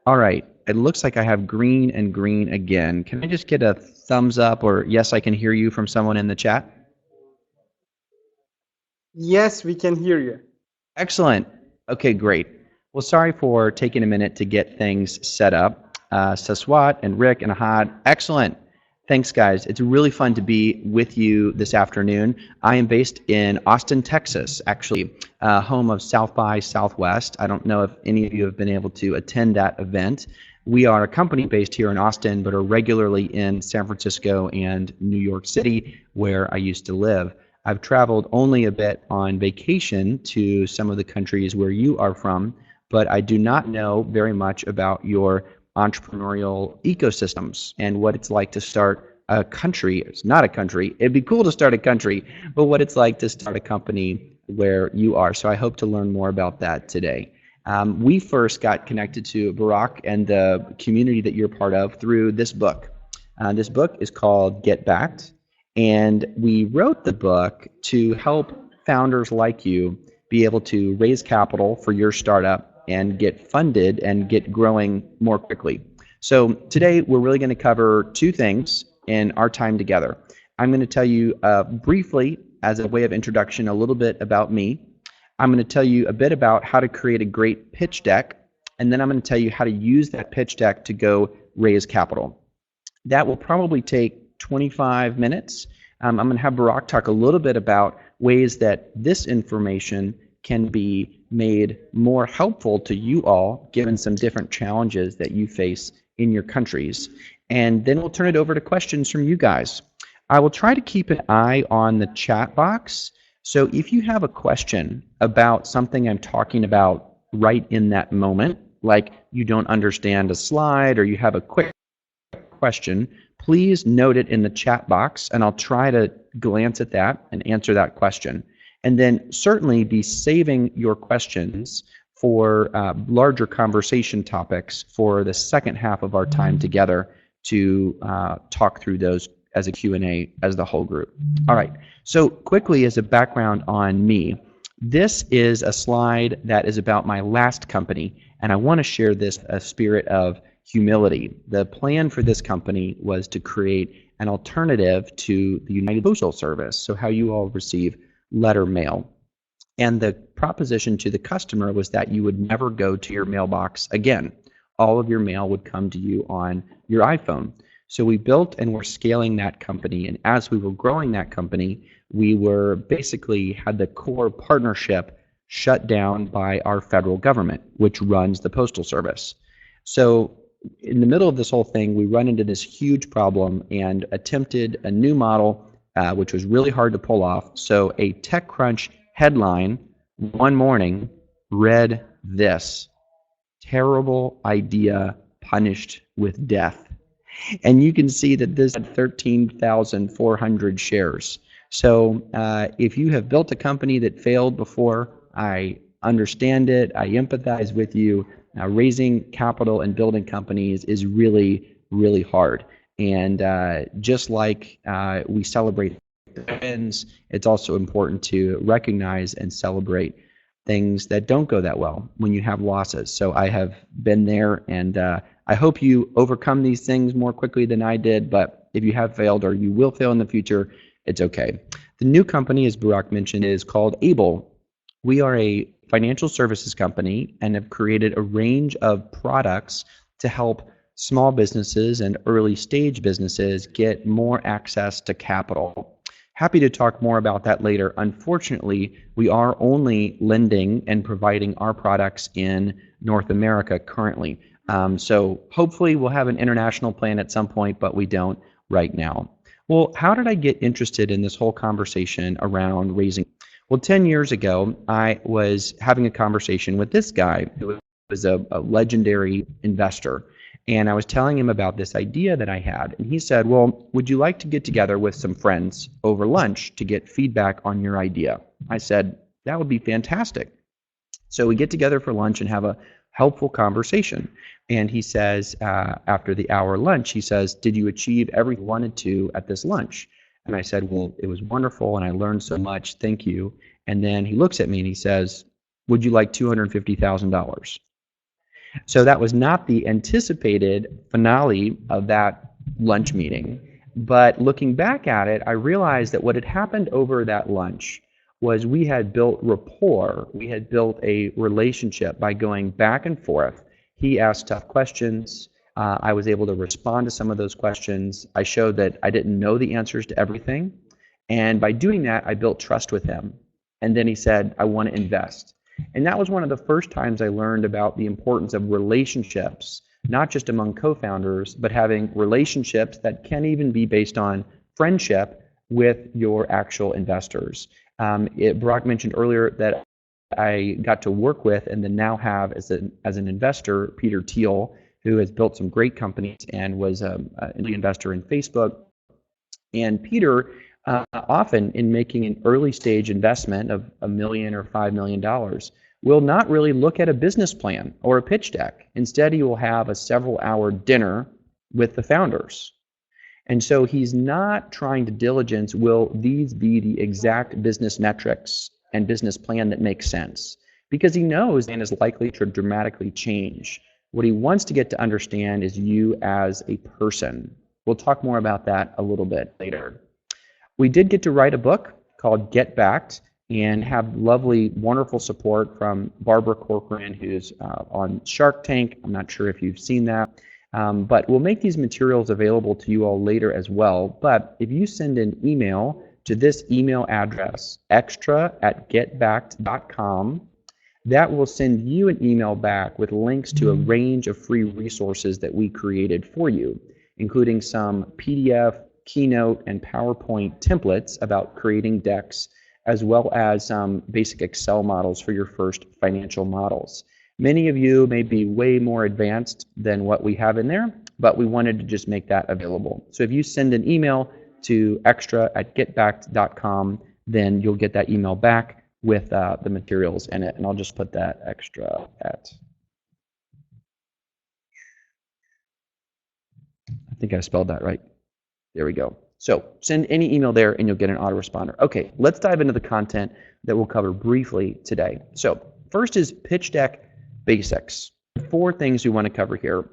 All right. It looks like I have green and green again. Can I just get a thumbs up or yes, I can hear you from someone in the chat? Yes, we can hear you. Excellent. Okay, great. Well, sorry for taking a minute to get things set up. Saswat and Rick and Ahad, excellent. Thanks, guys. It's really fun to be with you this afternoon. I am based in Austin, Texas, actually, home of South by Southwest. I don't know if any of you have been able to attend that event. We are a company based here in Austin, but are regularly in San Francisco and New York City, where I used to live. I've traveled only a bit on vacation to some of the countries where you are from, but I do not know very much about your entrepreneurial ecosystems and what it's like to start a country. It's not a country. It'd be cool to start a country, but what it's like to start a company where you are. So I hope to learn more about that today. We first got connected to Barack and the community that you're part of through this book. This book is called Get Backed. And we wrote the book to help founders like you be able to raise capital for your startup and get funded and get growing more quickly. So today we're really going to cover two things in our time together. I'm going to tell you briefly, as a way of introduction, a little bit about me. I'm going to tell you a bit about how to create a great pitch deck, and then I'm going to tell you how to use that pitch deck to go raise capital. That will probably take 25 minutes. I'm going to have Barack talk a little bit about ways that this information can be made more helpful to you all, given some different challenges that you face in your countries. And then we'll turn it over to questions from you guys. I will try to keep an eye on the chat box. So if you have a question about something I'm talking about right in that moment, like you don't understand a slide or you have a quick question, please note it in the chat box and I'll try to glance at that and answer that question. And then certainly be saving your questions for larger conversation topics for the second half of our time together to talk through those as a Q&A as the whole group. All right, so quickly as a background on me, this is a slide that is about my last company, and I want to share this spirit of humility. The plan for this company was to create an alternative to the United Postal Service, so how you all receive letter mail. And the proposition to the customer was that you would never go to your mailbox again. All of your mail would come to you on your iPhone. So we built and we're scaling that company. And as we were growing that company, we were basically had the core partnership shut down by our federal government, which runs the Postal Service. So in the middle of this whole thing, we run into this huge problem and attempted a new model, which was really hard to pull off. So a TechCrunch headline one morning read this: terrible idea punished with death. And you can see that this had 13,400 shares. So if you have built a company that failed before, I understand it. I empathize with you. Raising capital and building companies is really, really hard. And just like we celebrate the wins, it's also important to recognize and celebrate things that don't go that well when you have losses. So I have been there, and I hope you overcome these things more quickly than I did, but if you have failed or you will fail in the future, it's okay. The new company, as Barack mentioned, is called Able. We are a financial services company and have created a range of products to help small businesses and early stage businesses get more access to capital. Happy to talk more about that later. Unfortunately, we are only lending and providing our products in North America currently. So hopefully we'll have an international plan at some point, but we don't right now. Well, how did I get interested in this whole conversation around raising? Well, 10 years ago, I was having a conversation with this guy who was a legendary investor. And I was telling him about this idea that I had. And he said, well, would you like to get together with some friends over lunch to get feedback on your idea? I said, that would be fantastic. So we get together for lunch and have a helpful conversation. And he says, after the hour lunch, he says, did you achieve everything you wanted to at this lunch? And I said, well, it was wonderful and I learned so much. Thank you. And then he looks at me and he says, would you like $250,000? So that was not the anticipated finale of that lunch meeting. But looking back at it, I realized that what had happened over that lunch was we had built rapport. We had built a relationship by going back and forth. He asked tough questions. I was able to respond to some of those questions. I showed that I didn't know the answers to everything. And by doing that, I built trust with him. And then he said, I want to invest. And that was one of the first times I learned about the importance of relationships, not just among co-founders, but having relationships that can even be based on friendship with your actual investors. Brock mentioned earlier that I got to work with and then now have as an investor, Peter Thiel, who has built some great companies and was an investor in Facebook. And Peter, often in making an early stage investment of $1 million or $5 million, will not really look at a business plan or a pitch deck. Instead, he will have a several-hour dinner with the founders. And so he's not trying to diligence, will these be the exact business metrics and business plan that makes sense? Because he knows and is likely to dramatically change. What he wants to get to understand is you as a person. We'll talk more about that a little bit later. We did get to write a book called Get Backed and have lovely, wonderful support from Barbara Corcoran, who's on Shark Tank. I'm not sure if you've seen that. But we'll make these materials available to you all later as well. But if you send an email to this email address, extra@getbacked.com, that will send you an email back with links to a range of free resources that we created for you, including some PDF, Keynote, and PowerPoint templates about creating decks, as well as some basic Excel models for your first financial models. Many of you may be way more advanced than what we have in there, but we wanted to just make that available. So if you send an email to extra@getbacked.com, then you'll get that email back with the materials in it. And I'll just put that extra at. I think I spelled that right. There we go. So send any email there and you'll get an autoresponder. Okay, let's dive into the content that we'll cover briefly today. So first is pitch deck basics. 4 things we want to cover here.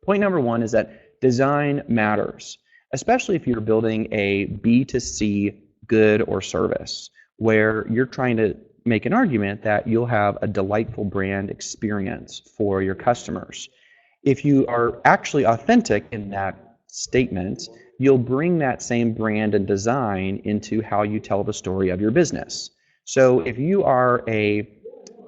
Point number 1 is that design matters, especially if you're building a B2C good or service where you're trying to make an argument that you'll have a delightful brand experience for your customers. If you are actually authentic in that statement, you'll bring that same brand and design into how you tell the story of your business. So if you are a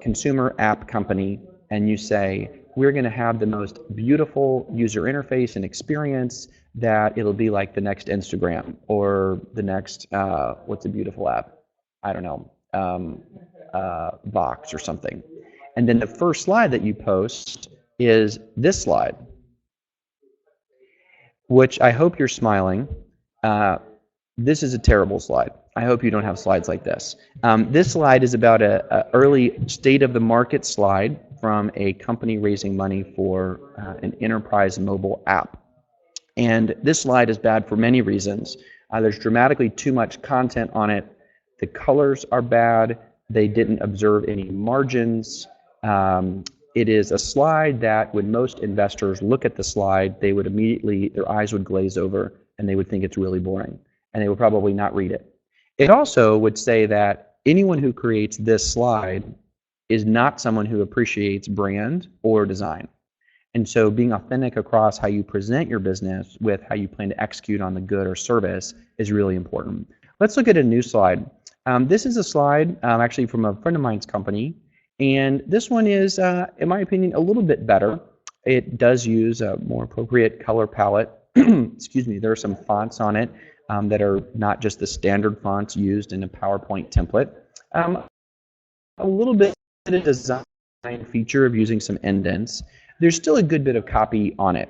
consumer app company and you say, we're going to have the most beautiful user interface and experience that it'll be like the next Instagram or the next, what's a beautiful app? I don't know, Box or something. And then the first slide that you post is this slide, which I hope you're smiling. This is a terrible slide. I hope you don't have slides like this. This slide is about an early state of the market slide from a company raising money for an enterprise mobile app. And this slide is bad for many reasons. There's dramatically too much content on it. The colors are bad. They didn't observe any margins. It is a slide that when most investors look at the slide, they would immediately, their eyes would glaze over and they would think it's really boring and they would probably not read it. It also would say that anyone who creates this slide is not someone who appreciates brand or design. And so being authentic across how you present your business with how you plan to execute on the good or service is really important. Let's look at a new slide. This is a slide actually from a friend of mine's company. And this one is, in my opinion, a little bit better. It does use a more appropriate color palette. Excuse me, there are some fonts on it that are not just the standard fonts used in a PowerPoint template. A little bit of a design feature of using some indents. There's still a good bit of copy on it.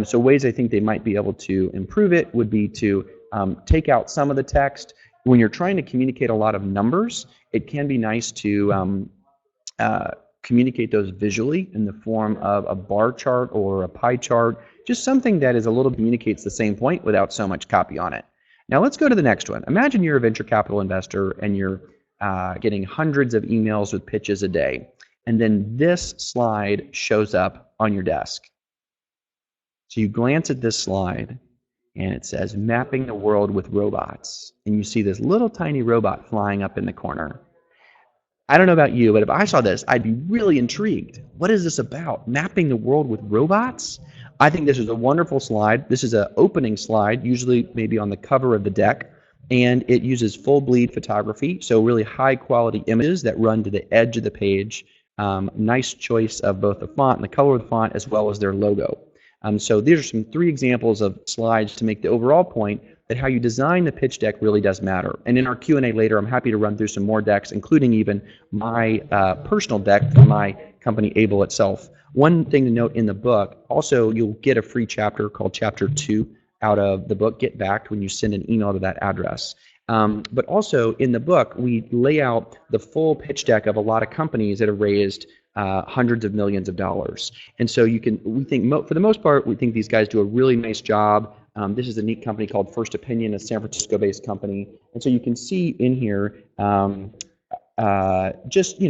So ways I think they might be able to improve it would be to take out some of the text. When you're trying to communicate a lot of numbers, it can be nice to communicate those visually in the form of a bar chart or a pie chart, just something that is a little communicates the same point without so much copy on it. Now let's go to the next one. Imagine you're a venture capital investor and you're getting hundreds of emails with pitches a day. and then this slide shows up on your desk. So you glance at this slide, and it says mapping the world with robots, and you see this little tiny robot flying up in the corner. I don't know about you, but if I saw this, I'd be really intrigued. What is this about? Mapping the world with robots? I think this is a wonderful slide. This is an opening slide, usually maybe on the cover of the deck, and it uses full bleed photography, so really high quality images that run to the edge of the page. Nice choice of both the font and the color of the font, as well as their logo. So these are three examples of slides to make the overall point that how you design the pitch deck really does matter. And in our Q&A later, I'm happy to run through some more decks, including even my personal deck for my company, Able itself. One thing to note in the book, also you'll get a free chapter called Chapter 2 out of the book, Get Backed, when you send an email to that address. But also in the book, we lay out the full pitch deck of a lot of companies that have raised hundreds of millions of dollars. And so we think, for the most part, we think these guys do a really nice job. This is a neat company called First Opinion, a San Francisco-based company. And so you can see in here just,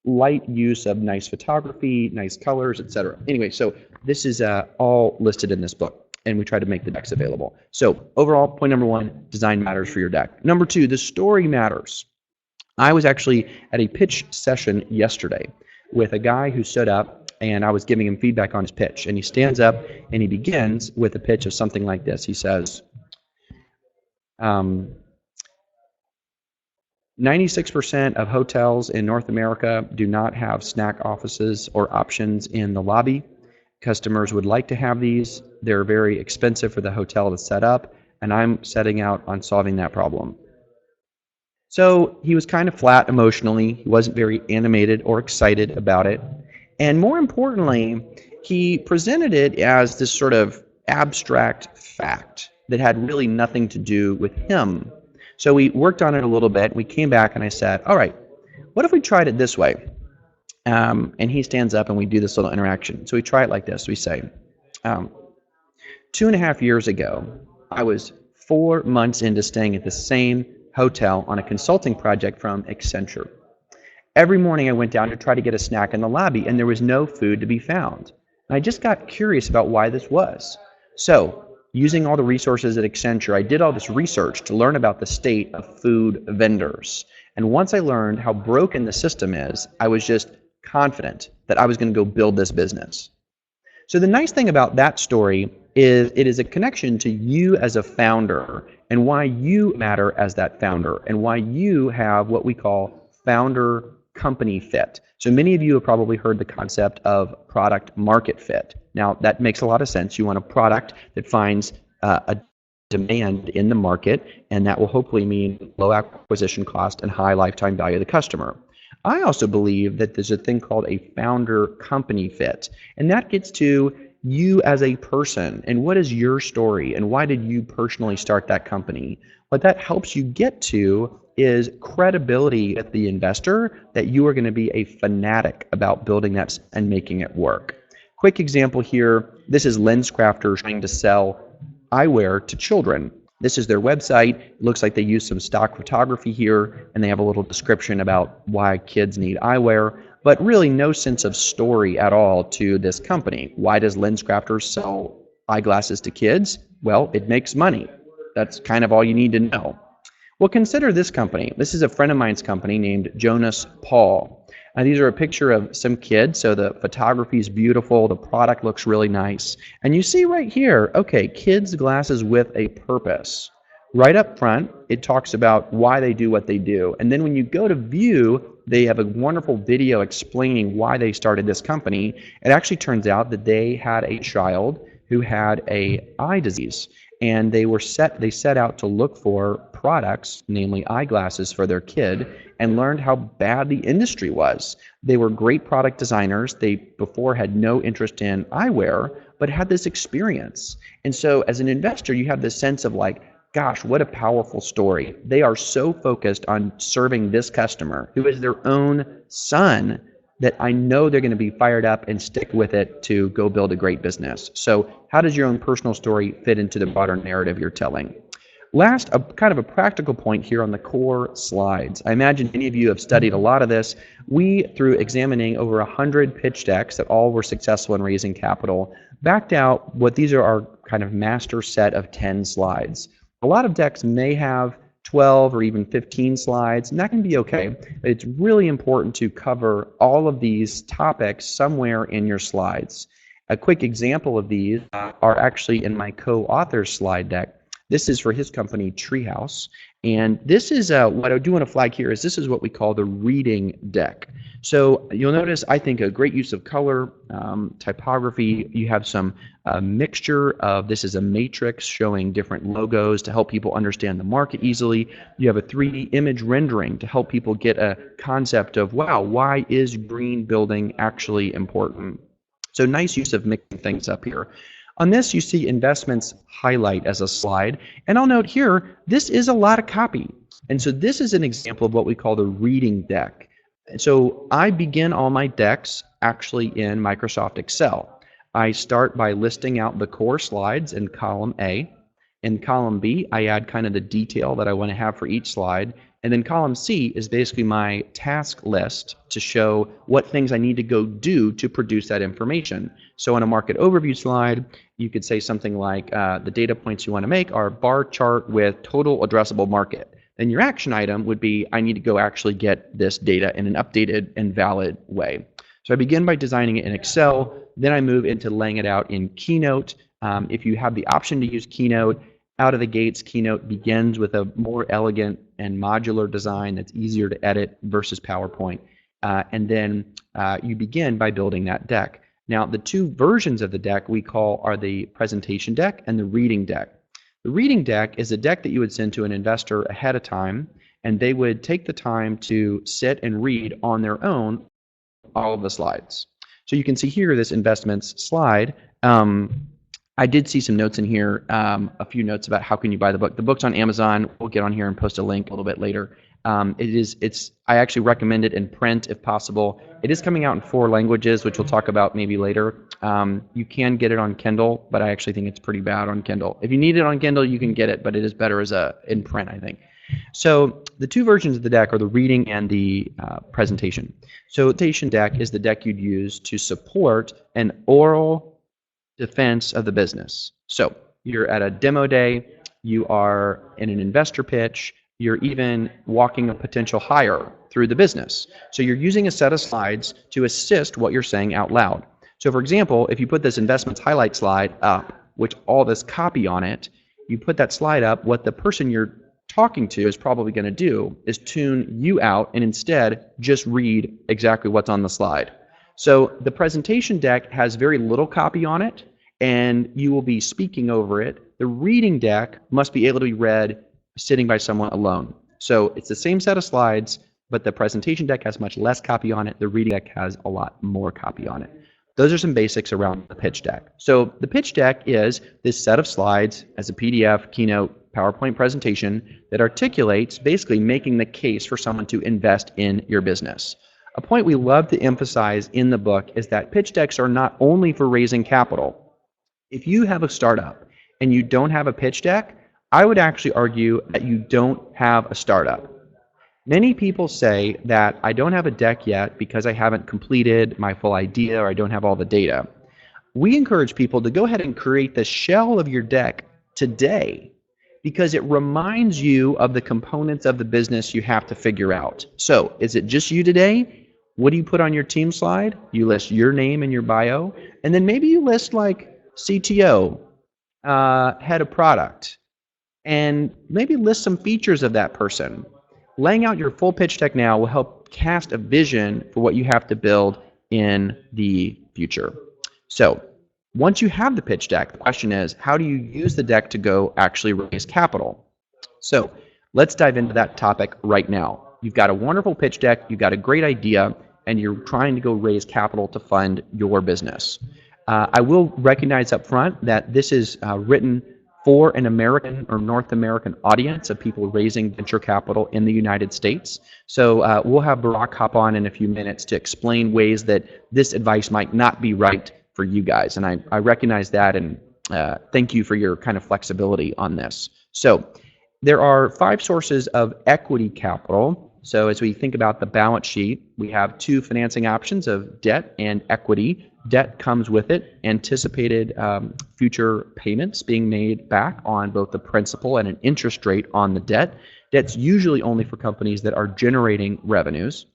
light use of nice photography, nice colors, etc. Anyway, so this is all listed in this book, and we try to make the decks available. So overall, point number one, design matters for your deck. Number two, the story matters. I was actually at a pitch session yesterday with a guy who stood up, and I was giving him feedback on his pitch. And he stands up and he begins with a pitch of something like this. He says, 96% of hotels in North America do not have snack offices or options in the lobby. Customers would like to have these. They're very expensive for the hotel to set up, and I'm setting out on solving that problem. So he was kind of flat emotionally. He wasn't very animated or excited about it. And more importantly, he presented it as this sort of abstract fact that had really nothing to do with him. So we worked on it a little bit. We came back and I said, all right, what if we tried it this way? And he stands up and we do this little interaction. So we try it like this. We say, 2.5 years ago, I was 4 months into staying at the same hotel on a consulting project from Accenture. Every morning I went down to try to get a snack in the lobby, and there was no food to be found. And I just got curious about why this was. So, using all the resources at Accenture, I did all this research to learn about the state of food vendors. And once I learned how broken the system is, I was just confident that I was going to go build this business. So the nice thing about that story is it is a connection to you as a founder and why you matter as that founder and why you have what we call founder company fit. So many of you have probably heard the concept of product market fit. Now that makes a lot of sense. You want a product that finds a demand in the market, and that will hopefully mean low acquisition cost and high lifetime value of the customer. I also believe that there's a thing called a founder company fit, and that gets to you as a person and what is your story and why did you personally start that company. What that helps you get to is credibility with the investor that you are going to be a fanatic about building that and making it work. Quick example here, this is LensCrafters trying to sell eyewear to children. This is their website. It looks like they use some stock photography here, and they have a little description about why kids need eyewear, but really no sense of story at all to this company. Why does LensCrafters sell eyeglasses to kids? Well, it makes money. That's kind of all you need to know. Well, consider this company. This is a friend of mine's company named Jonas Paul. These are a picture of some kids, so the photography is beautiful, the product looks really nice. And you see right here, okay, kids' glasses with a purpose. Right up front, it talks about why they do what they do. And then when you go to view, they have a wonderful video explaining why they started this company. It actually turns out that they had a child who had an eye disease. And they set out to look for products, namely eyeglasses for their kid, and learned how bad the industry was. They were great product designers. They before had no interest in eyewear, but had this experience. And so as an investor, you have this sense of like, gosh, what a powerful story. They are so focused on serving this customer who is their own son that I know they're going to be fired up and stick with it to go build a great business. So how does your own personal story fit into the broader narrative you're telling? Last, a kind of a practical point here on the core slides. I imagine many of you have studied a lot of this. We, through examining over 100 pitch decks that all were successful in raising capital, backed out what these are our kind of master set of 10 slides. A lot of decks may have 12 or even 15 slides, and that can be okay. It's really important to cover all of these topics somewhere in your slides. A quick example of these are actually in my co-author's slide deck. This is for his company, Treehouse, and this is what I do want to flag here is this is what we call the reading deck. So you'll notice, I think, a great use of color, typography. You have some mixture of, this is a matrix showing different logos to help people understand the market easily. You have a 3D image rendering to help people get a concept of, wow, why is green building actually important? So nice use of mixing things up here. On this, you see investments highlight as a slide. And I'll note here, this is a lot of copy. And so this is an example of what we call the reading deck. And so I begin all my decks actually in Microsoft Excel. I start by listing out the core slides in column A. In column B, I add kind of the detail that I want to have for each slide. And then column C is basically my task list to show what things I need to go do to produce that information. So on a market overview slide, you could say something like the data points you want to make are bar chart with total addressable market. Then your action item would be, I need to go actually get this data in an updated and valid way. So I begin by designing it in Excel, then I move into laying it out in Keynote. If you have the option to use Keynote, out of the gates, Keynote begins with a more elegant and modular design that's easier to edit versus PowerPoint. And then you begin by building that deck. Now, the two versions of the deck we call are the presentation deck and the reading deck. The reading deck is a deck that you would send to an investor ahead of time, and they would take the time to sit and read on their own all of the slides. So you can see here this investments slide. I did see some notes in here, a few notes about how can you buy the book. The book's on Amazon. We'll get on here and post a link a little bit later. I actually recommend it in print if possible. It is coming out in 4 languages, which we'll talk about maybe later. You can get it on Kindle, but I actually think it's pretty bad on Kindle. If you need it on Kindle, you can get it, but it is better as in print, I think. So the two versions of the deck are the reading and the presentation. So the presentation deck is the deck you'd use to support an oral defense of the business. So you're at a demo day, you are in an investor pitch, you're even walking a potential hire through the business. So you're using a set of slides to assist what you're saying out loud. So for example, if you put this investments highlight slide up, which all this copy on it, you put that slide up, what the person you're talking to is probably going to do is tune you out and instead just read exactly what's on the slide. So the presentation deck has very little copy on it, and you will be speaking over it. The reading deck must be able to be read sitting by someone alone. So it's the same set of slides, but the presentation deck has much less copy on it. The reading deck has a lot more copy on it. Those are some basics around the pitch deck. So the pitch deck is this set of slides as a PDF, Keynote, PowerPoint presentation that articulates basically making the case for someone to invest in your business. A point we love to emphasize in the book is that pitch decks are not only for raising capital. If you have a startup and you don't have a pitch deck, I would actually argue that you don't have a startup. Many people say that I don't have a deck yet because I haven't completed my full idea or I don't have all the data. We encourage people to go ahead and create the shell of your deck today because it reminds you of the components of the business you have to figure out. So, is it just you today? What do you put on your team slide? You list your name and your bio, and then maybe you list like CTO, head of product, and maybe list some features of that person. Laying out your full pitch deck now will help cast a vision for what you have to build in the future. So once you have the pitch deck, the question is, how do you use the deck to go actually raise capital? So let's dive into that topic right now. You've got a wonderful pitch deck, you've got a great idea, and you're trying to go raise capital to fund your business. I will recognize up front that this is written for an American or North American audience of people raising venture capital in the United States. So we'll have Barack hop on in a few minutes to explain ways that this advice might not be right for you guys. And I recognize that, and thank you for your kind of flexibility on this. So There are 5 sources of equity capital. So as we think about the balance sheet, we have 2 financing options of debt and equity. Debt comes with it anticipated future payments being made back on both the principal and an interest rate on the debt. Debt's usually only for companies that are generating revenues.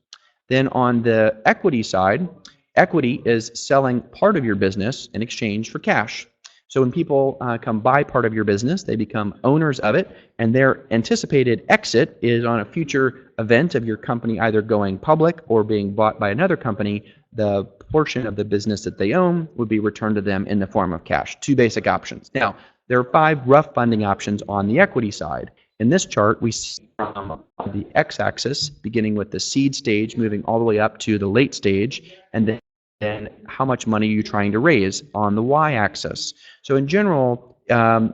Then on the equity side, equity is selling part of your business in exchange for cash. So when people come buy part of your business, they become owners of it, and their anticipated exit is on a future event of your company either going public or being bought by another company. The portion of the business that they own would be returned to them in the form of cash. 2 basic options. Now, there are 5 rough funding options on the equity side. In this chart, we see from the x-axis, beginning with the seed stage, moving all the way up to the late stage, and then how much money you're trying to raise on the y-axis. So in general,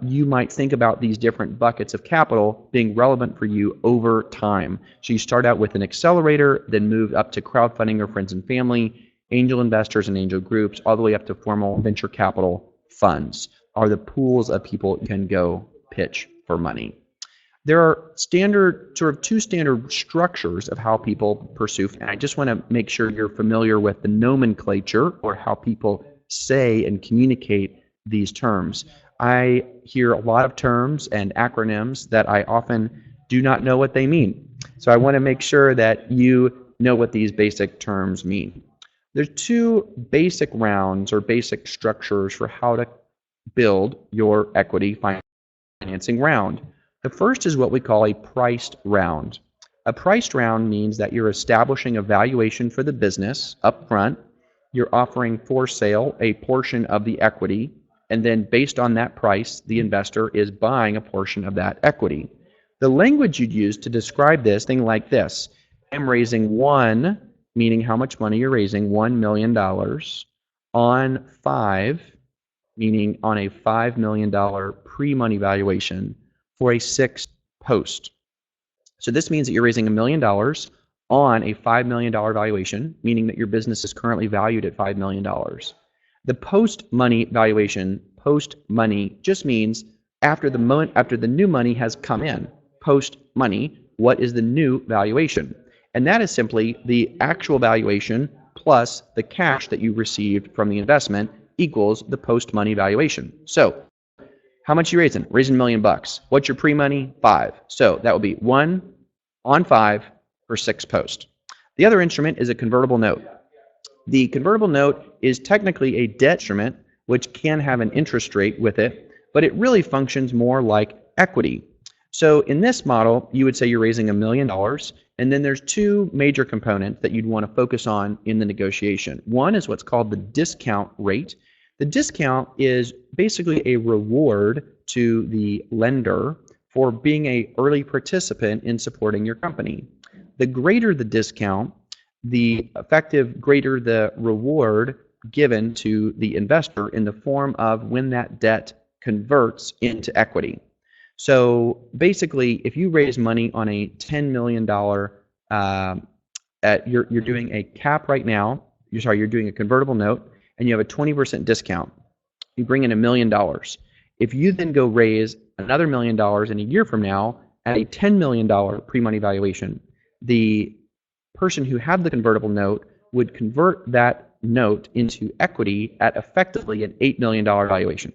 you might think about these different buckets of capital being relevant for you over time. So you start out with an accelerator, then move up to crowdfunding or friends and family, angel investors and angel groups, all the way up to formal venture capital funds are the pools of people you can go pitch for money. There are sort of 2 standard structures of how people pursue, and I just want to make sure you're familiar with the nomenclature or how people say and communicate these terms. I hear a lot of terms and acronyms that I often do not know what they mean. So I want to make sure that you know what these basic terms mean. There's 2 basic rounds or basic structures for how to build your equity financing round. The first is what we call a priced round. A priced round means that you're establishing a valuation for the business up front. You're offering for sale a portion of the equity, and then based on that price, the investor is buying a portion of that equity. The language you'd use to describe this, thing like this: I'm raising meaning how much money you're raising, $1 million, on 5, meaning on a $5 million pre-money valuation, for a 6 post. So this means that you're raising $1 million on a $5 million valuation, meaning that your business is currently valued at $5 million. The post-money valuation, post-money, just means after the new money has come in. Post-money, what is the new valuation? And that is simply the actual valuation plus the cash that you received from the investment equals the post-money valuation. So how much you raising? Raising $1 million. What's your pre-money? 5. So that would be 1 on 5 for 6 post. The other instrument is a convertible note. The convertible note is technically a debt instrument which can have an interest rate with it, but it really functions more like equity. So in this model, you would say you're raising $1 million, and then there's 2 major components that you'd want to focus on in the negotiation. One is what's called the discount rate. The discount is basically a reward to the lender for being an early participant in supporting your company. The greater the discount, the greater the reward given to the investor in the form of when that debt converts into equity. So basically, if you raise money on a $10 million, you're doing a cap right now, you're doing a convertible note, and you have a 20% discount. You bring in $1 million. If you then go raise another $1 million in a year from now at a $10 million pre-money valuation, the person who had the convertible note would convert that note into equity at effectively an $8 million valuation.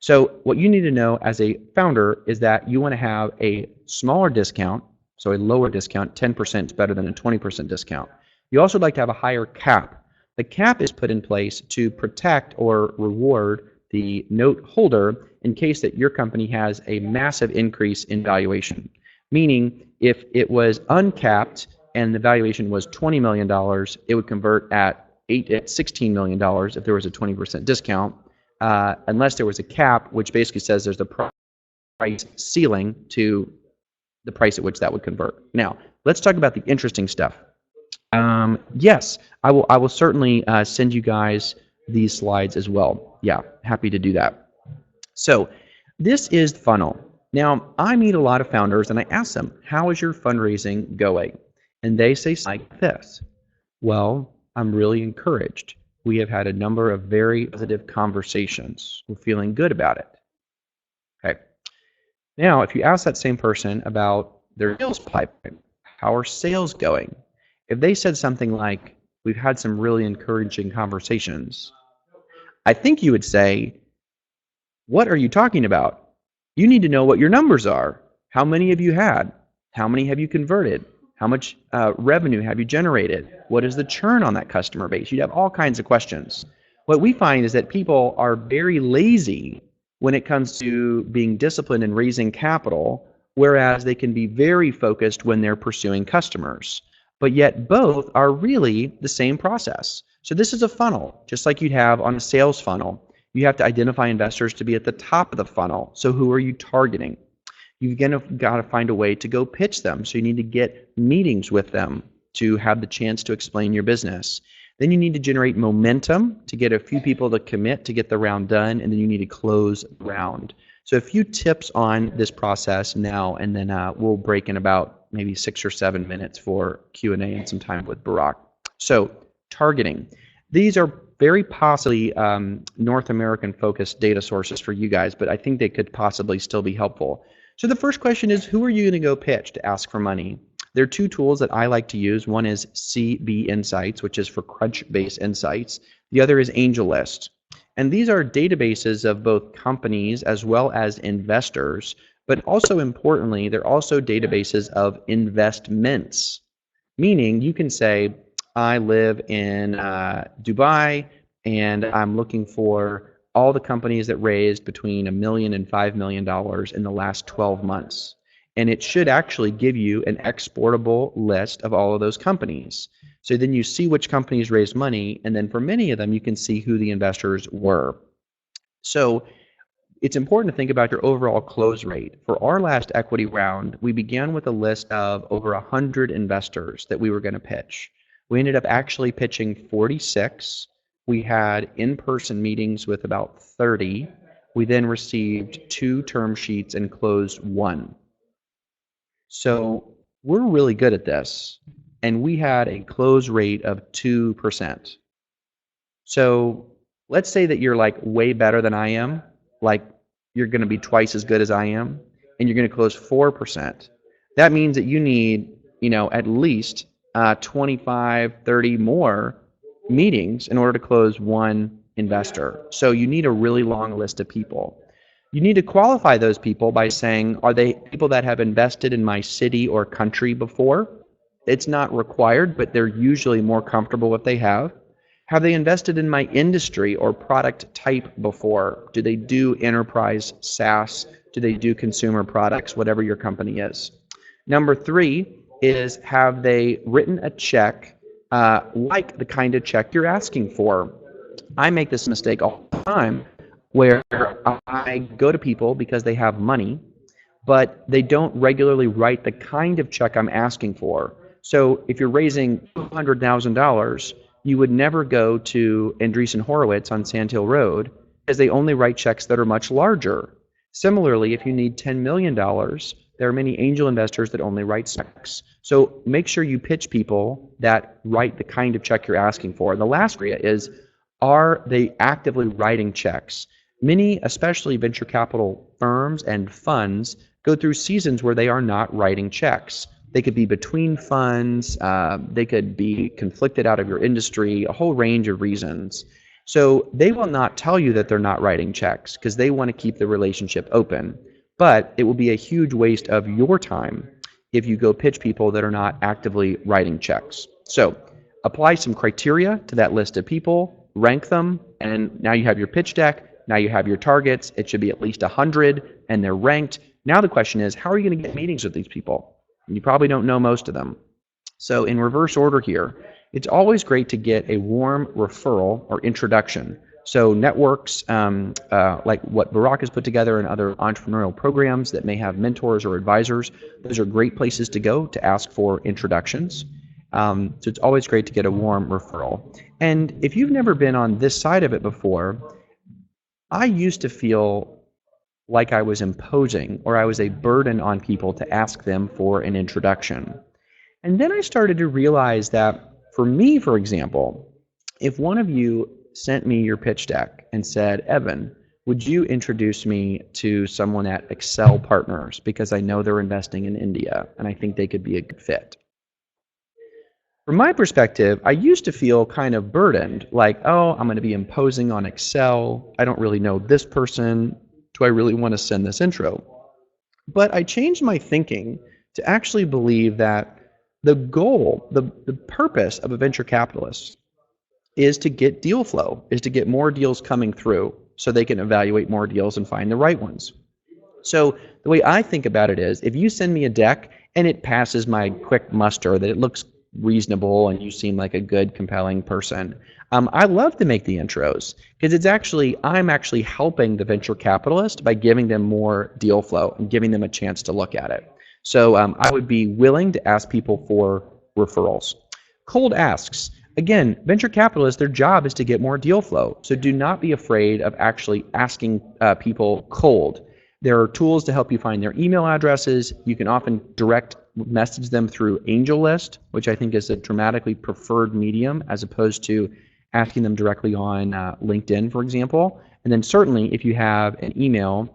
So what you need to know as a founder is that you want to have a smaller discount, so a lower discount. 10% is better than a 20% discount. You also like to have a higher cap. The cap is put in place to protect or reward the note holder in case that your company has a massive increase in valuation. Meaning, if it was uncapped and the valuation was $20 million, it would convert at $16 million if there was a 20% discount, unless there was a cap, which basically says there's a price ceiling to the price at which that would convert. Now, let's talk about the interesting stuff. Yes, I will certainly send you guys these slides as well. Yeah, happy to do that. So this is the funnel. Now, I meet a lot of founders and I ask them, how is your fundraising going? And they say like this: well, I'm really encouraged. We have had a number of very positive conversations. We're feeling good about it. Okay. Now, if you ask that same person about their sales pipeline, how are sales going? If they said something like, we've had some really encouraging conversations, I think you would say, what are you talking about? You need to know what your numbers are. How many have you had? How many have you converted? How much revenue have you generated? What is the churn on that customer base? You'd have all kinds of questions. What we find is that people are very lazy when it comes to being disciplined and raising capital, whereas they can be very focused when they're pursuing customers. But yet both are really the same process. So this is a funnel, just like you'd have on a sales funnel. You have to identify investors to be at the top of the funnel. So who are you targeting? You've got to find a way to go pitch them. So you need to get meetings with them to have the chance to explain your business. Then you need to generate momentum to get a few people to commit to get the round done, and then you need to close the round. So a few tips on this process now, and then we'll break in about maybe 6 or 7 minutes for Q&A and some time with Barak. So targeting. These are very possibly North American focused data sources for you guys, but I think they could possibly still be helpful. So the first question is, who are you going to go pitch to ask for money? There are two tools that I like to use. One is CB Insights, which is for Crunchbase Insights. The other is AngelList. And these are databases of both companies as well as investors, but also importantly, they're also databases of investments, meaning you can say, I live in Dubai and I'm looking for all the companies that raised between $1 million and $5 million in the last 12 months. And it should actually give you an exportable list of all of those companies. So then you see which companies raised money, and then for many of them, you can see who the investors were. So it's important to think about your overall close rate. For our last equity round, we began with a list of over 100 investors that we were going to pitch. We ended up actually pitching 46. We had in-person meetings with about 30. We then received 2 term sheets and closed 1. So we're really good at this, and we had a close rate of 2%. So let's say that you're like way better than I am, like you're going to be twice as good as I am, and you're going to close 4%. That means that you need, at least 25, 30 more meetings in order to close 1 investor. So you need a really long list of people. You need to qualify those people by saying, are they people that have invested in my city or country before? It's not required, but they're usually more comfortable if they have. Have they invested in my industry or product type before? Do they do enterprise SaaS? Do they do consumer products, whatever your company is? Number 3 is, have they written a check like the kind of check you're asking for? I make this mistake all the time, where I go to people because they have money, but they don't regularly write the kind of check I'm asking for. So if you're raising $200,000, you would never go to Andreessen Horowitz on Sand Hill Road because they only write checks that are much larger. Similarly, if you need $10 million, there are many angel investors that only write checks. So make sure you pitch people that write the kind of check you're asking for. And the last area is, are they actively writing checks? Many, especially venture capital firms and funds, go through seasons where they are not writing checks. They could be between funds, they could be conflicted out of your industry, a whole range of reasons. So they will not tell you that they're not writing checks because they want to keep the relationship open. But it will be a huge waste of your time if you go pitch people that are not actively writing checks. So apply some criteria to that list of people, rank them, and now you have your pitch deck. Now you have your targets. It should be at least 100, and they're ranked. Now the question is, how are you going to get meetings with these people? You probably don't know most of them. So in reverse order here, it's always great to get a warm referral or introduction. So networks like what Barak has put together and other entrepreneurial programs that may have mentors or advisors, those are great places to go to ask for introductions. So it's always great to get a warm referral. And if you've never been on this side of it before, I used to feel like I was imposing or I was a burden on people to ask them for an introduction. And then I started to realize that for me, for example, if one of you sent me your pitch deck and said, Evan, would you introduce me to someone at Excel Partners, because I know they're investing in India and I think they could be a good fit. From my perspective, I used to feel kind of burdened, like, oh, I'm going to be imposing on Excel. I don't really know this person. Do I really want to send this intro? But I changed my thinking to actually believe that the goal, the purpose of a venture capitalist is to get deal flow, is to get more deals coming through so they can evaluate more deals and find the right ones. So the way I think about it is, if you send me a deck and it passes my quick muster, that it looks reasonable and you seem like a good, compelling person, I love to make the intros, because I'm actually helping the venture capitalist by giving them more deal flow and giving them a chance to look at it. So I would be willing to ask people for referrals. Cold asks. Again, venture capitalists, their job is to get more deal flow. So do not be afraid of actually asking people cold. There are tools to help you find their email addresses. You can often direct message them through AngelList, which I think is a dramatically preferred medium as opposed to asking them directly on LinkedIn, for example. And then certainly if you have an email,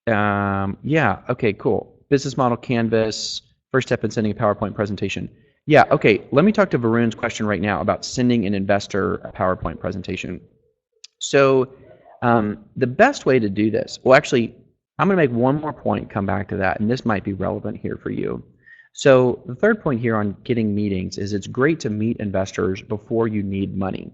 yeah, okay, cool. Business model canvas, first step in sending a PowerPoint presentation. Yeah, okay, let me talk to Varun's question right now about sending an investor a PowerPoint presentation. So the best way to do this, well, actually, I'm going to make one more point, come back to that, and this might be relevant here for you. So the third point here on getting meetings is it's great to meet investors before you need money.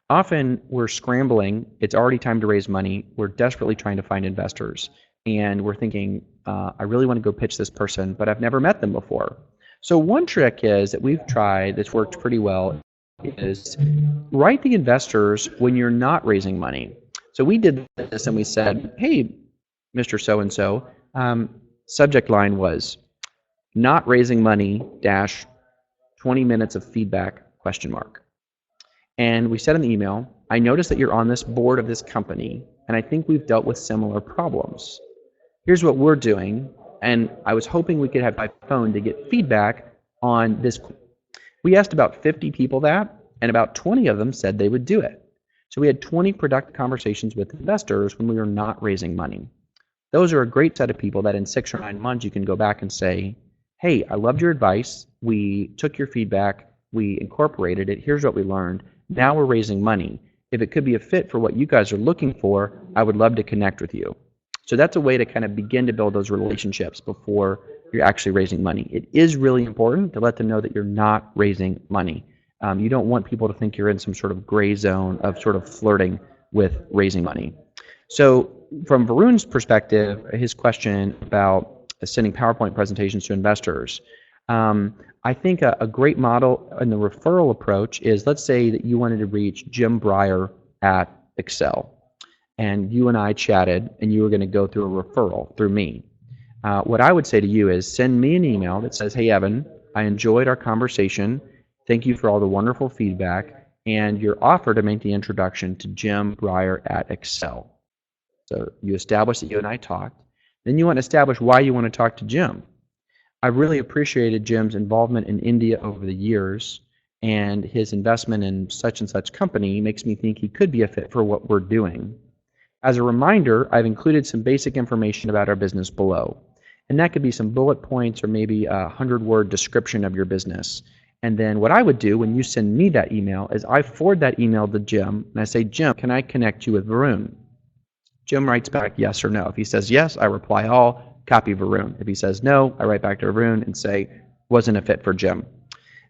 Often we're scrambling, it's already time to raise money, we're desperately trying to find investors, and we're thinking, I really want to go pitch this person, but I've never met them before. So one trick is that we've tried, that's worked pretty well, is write the investors when you're not raising money. So we did this and we said, hey, Mr. So-and-so, subject line was not raising money dash 20 minutes of feedback question mark. And we said in the email, I noticed that you're on this board of this company and I think we've dealt with similar problems. Here's what we're doing, and I was hoping we could have by phone to get feedback on this. We asked about 50 people that, and about 20 of them said they would do it. So we had 20 productive conversations with investors when we were not raising money. Those are a great set of people that in 6 or 9 months you can go back and say, hey, I loved your advice, we took your feedback, we incorporated it, here's what we learned, now we're raising money. If it could be a fit for what you guys are looking for, I would love to connect with you. So that's a way to kind of begin to build those relationships before you're actually raising money. It is really important to let them know that you're not raising money. You don't want people to think you're in some sort of gray zone of sort of flirting with raising money. So from Varun's perspective, his question about sending PowerPoint presentations to investors, I think a great model in the referral approach is, let's say that you wanted to reach Jim Baehr at Excel, and you and I chatted, and you were going to go through a referral through me. What I would say to you is send me an email that says, hey, Evan, I enjoyed our conversation. Thank you for all the wonderful feedback, and your offer to make the introduction to Jim Baehr at Excel. So you establish that you and I talked. Then you want to establish why you want to talk to Jim. I've really appreciated Jim's involvement in India over the years, and his investment in such and such company makes me think he could be a fit for what we're doing. As a reminder, I've included some basic information about our business below. And that could be some bullet points or maybe a 100-word description of your business. And then what I would do when you send me that email is I forward that email to Jim, and I say, Jim, can I connect you with Varun? Jim writes back yes or no. If he says yes, I reply all, copy Varun. If he says no, I write back to Varun and say, wasn't a fit for Jim.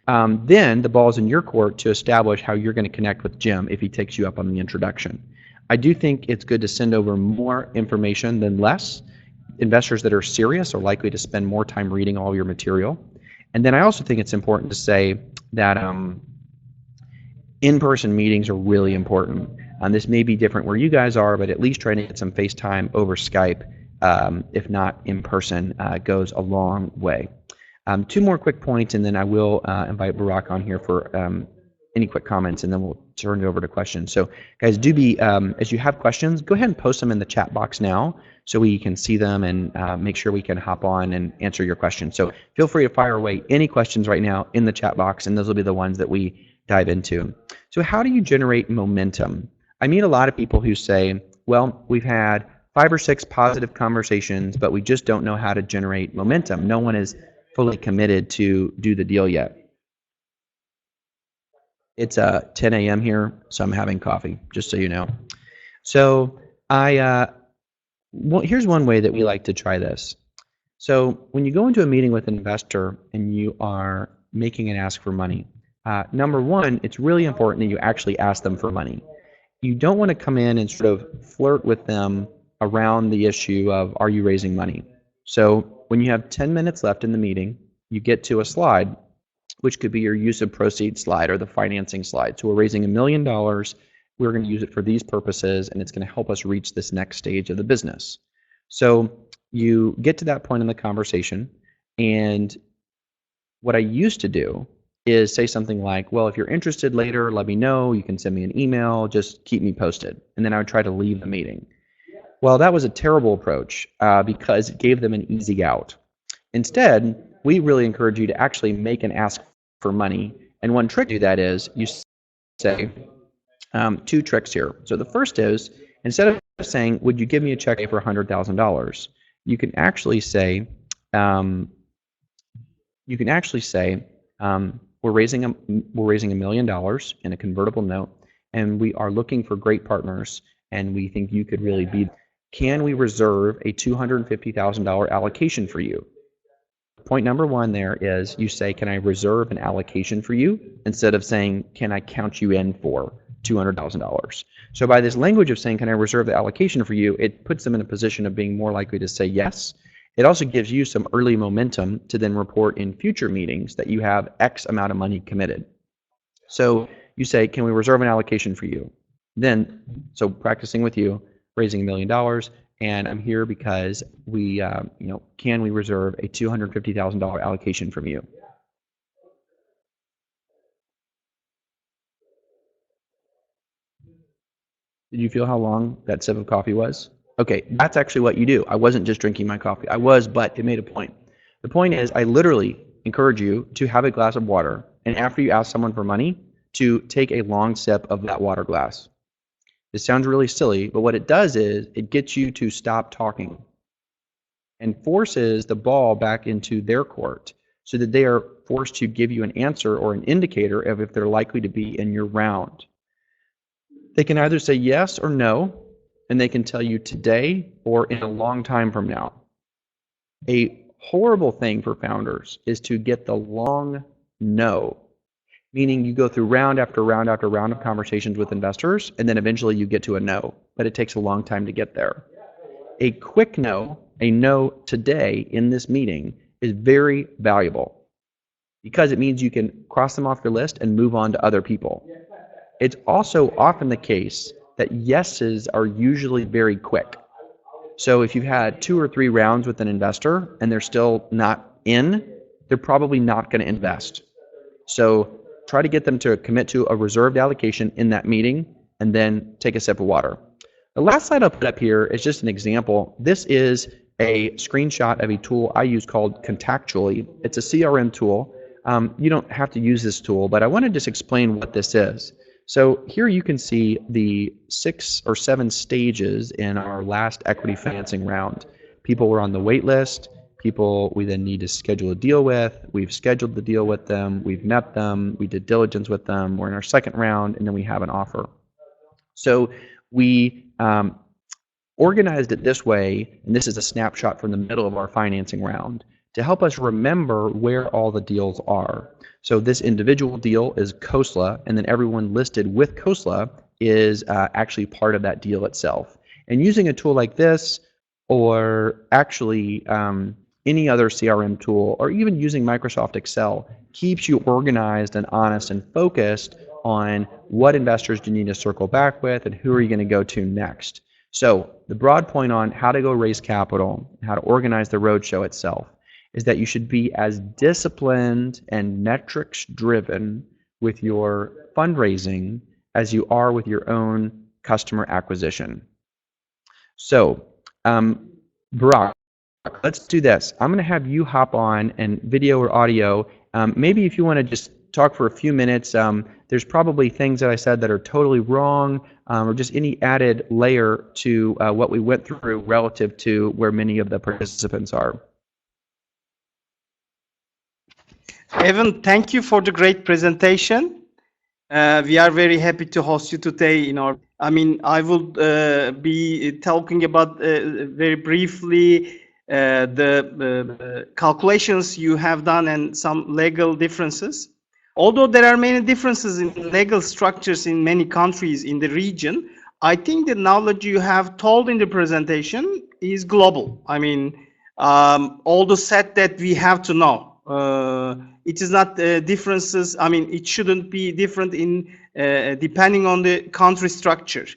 Then the ball's in your court to establish how you're going to connect with Jim if he takes you up on the introduction. I do think it's good to send over more information than less. Investors that are serious are likely to spend more time reading all your material. And then I also think it's important to say that in-person meetings are really important. This may be different where you guys are, but at least trying to get some FaceTime over Skype, if not in person, goes a long way. 2 more quick points, and then I will invite Barack on here for any quick comments, and then we'll turn it over to questions. So guys, do be, as you have questions, go ahead and post them in the chat box now so we can see them and make sure we can hop on and answer your questions. So feel free to fire away any questions right now in the chat box, and those will be the ones that we dive into. So how do you generate momentum? I meet a lot of people who say, well, we've had 5 or 6 positive conversations, but we just don't know how to generate momentum. No one is fully committed to do the deal yet. It's 10 a.m. here, so I'm having coffee, just so you know. So well, here's one way that we like to try this. So when you go into a meeting with an investor and you are making an ask for money, number one, it's really important that you actually ask them for money. You don't want to come in and sort of flirt with them around the issue of, are you raising money? So when you have 10 minutes left in the meeting, you get to a slide, which could be your use of proceeds slide or the financing slide. So we're raising $1 million. We're going to use it for these purposes, and it's going to help us reach this next stage of the business. So you get to that point in the conversation, and what I used to do is say something like, well, if you're interested later, let me know. You can send me an email. Just keep me posted. And then I would try to leave the meeting. Well, that was a terrible approach because it gave them an easy out. Instead, we really encourage you to actually make an ask for money. And one trick to do that is you say, 2 tricks here. So the first is, instead of saying, would you give me a check for $100,000? You can actually say, we're raising $1 million in a convertible note, and we are looking for great partners, and we think you could really be. Can we reserve a $250,000 allocation for you? Point number one there is you say, can I reserve an allocation for you? Instead of saying, can I count you in for $200,000? So by this language of saying, can I reserve the allocation for you, it puts them in a position of being more likely to say yes. It also gives you some early momentum to then report in future meetings that you have X amount of money committed. So you say, can we reserve an allocation for you? Then, so practicing with you, raising $1 million, and I'm here because we, can we reserve a $250,000 allocation from you? Did you feel how long that sip of coffee was? Okay, that's actually what you do. I wasn't just drinking my coffee. I was, but it made a point. The point is, I literally encourage you to have a glass of water, and after you ask someone for money, to take a long sip of that water glass. This sounds really silly, but what it does is it gets you to stop talking and forces the ball back into their court so that they are forced to give you an answer or an indicator of if they're likely to be in your round. They can either say yes or no, and they can tell you today or in a long time from now. A horrible thing for founders is to get the long no, meaning you go through round after round after round of conversations with investors, and then eventually you get to a no, but it takes a long time to get there. A quick no, a no today in this meeting, is very valuable because it means you can cross them off your list and move on to other people. It's also often the case that yeses are usually very quick. So if you've had 2 or 3 rounds with an investor and they're still not in, they're probably not going to invest. So try to get them to commit to a reserved allocation in that meeting and then take a sip of water. The last slide I'll put up here is just an example. This is a screenshot of a tool I use called Contactually. It's a CRM tool. You don't have to use this tool, but I want to just explain what this is. So here you can see the 6 or 7 stages in our last equity financing round. People were on the wait list, people we then need to schedule a deal with, we've scheduled the deal with them, we've met them, we did diligence with them, we're in our second round, and then we have an offer. So we organized it this way, and this is a snapshot from the middle of our financing round, to help us remember where all the deals are. So this individual deal is Khosla, and then everyone listed with Khosla is actually part of that deal itself. And using a tool like this, or actually any other CRM tool, or even using Microsoft Excel, keeps you organized and honest and focused on what investors do you need to circle back with and who are you going to go to next. So the broad point on how to go raise capital, how to organize the roadshow itself, is that you should be as disciplined and metrics driven with your fundraising as you are with your own customer acquisition. So, Barack, let's do this. I'm going to have you hop on and video or audio. Maybe if you want to just talk for a few minutes. There's probably things that I said that are totally wrong, or just any added layer to what we went through relative to where many of the participants are. Evan, thank you for the great presentation. We are very happy to host you today in our. I will be talking about very briefly the calculations you have done and some legal differences. Although there are many differences in legal structures in many countries in the region, I think the knowledge you have told in the presentation is global. All the set that we have to know. It is not differences. It shouldn't be different in depending on the country structure,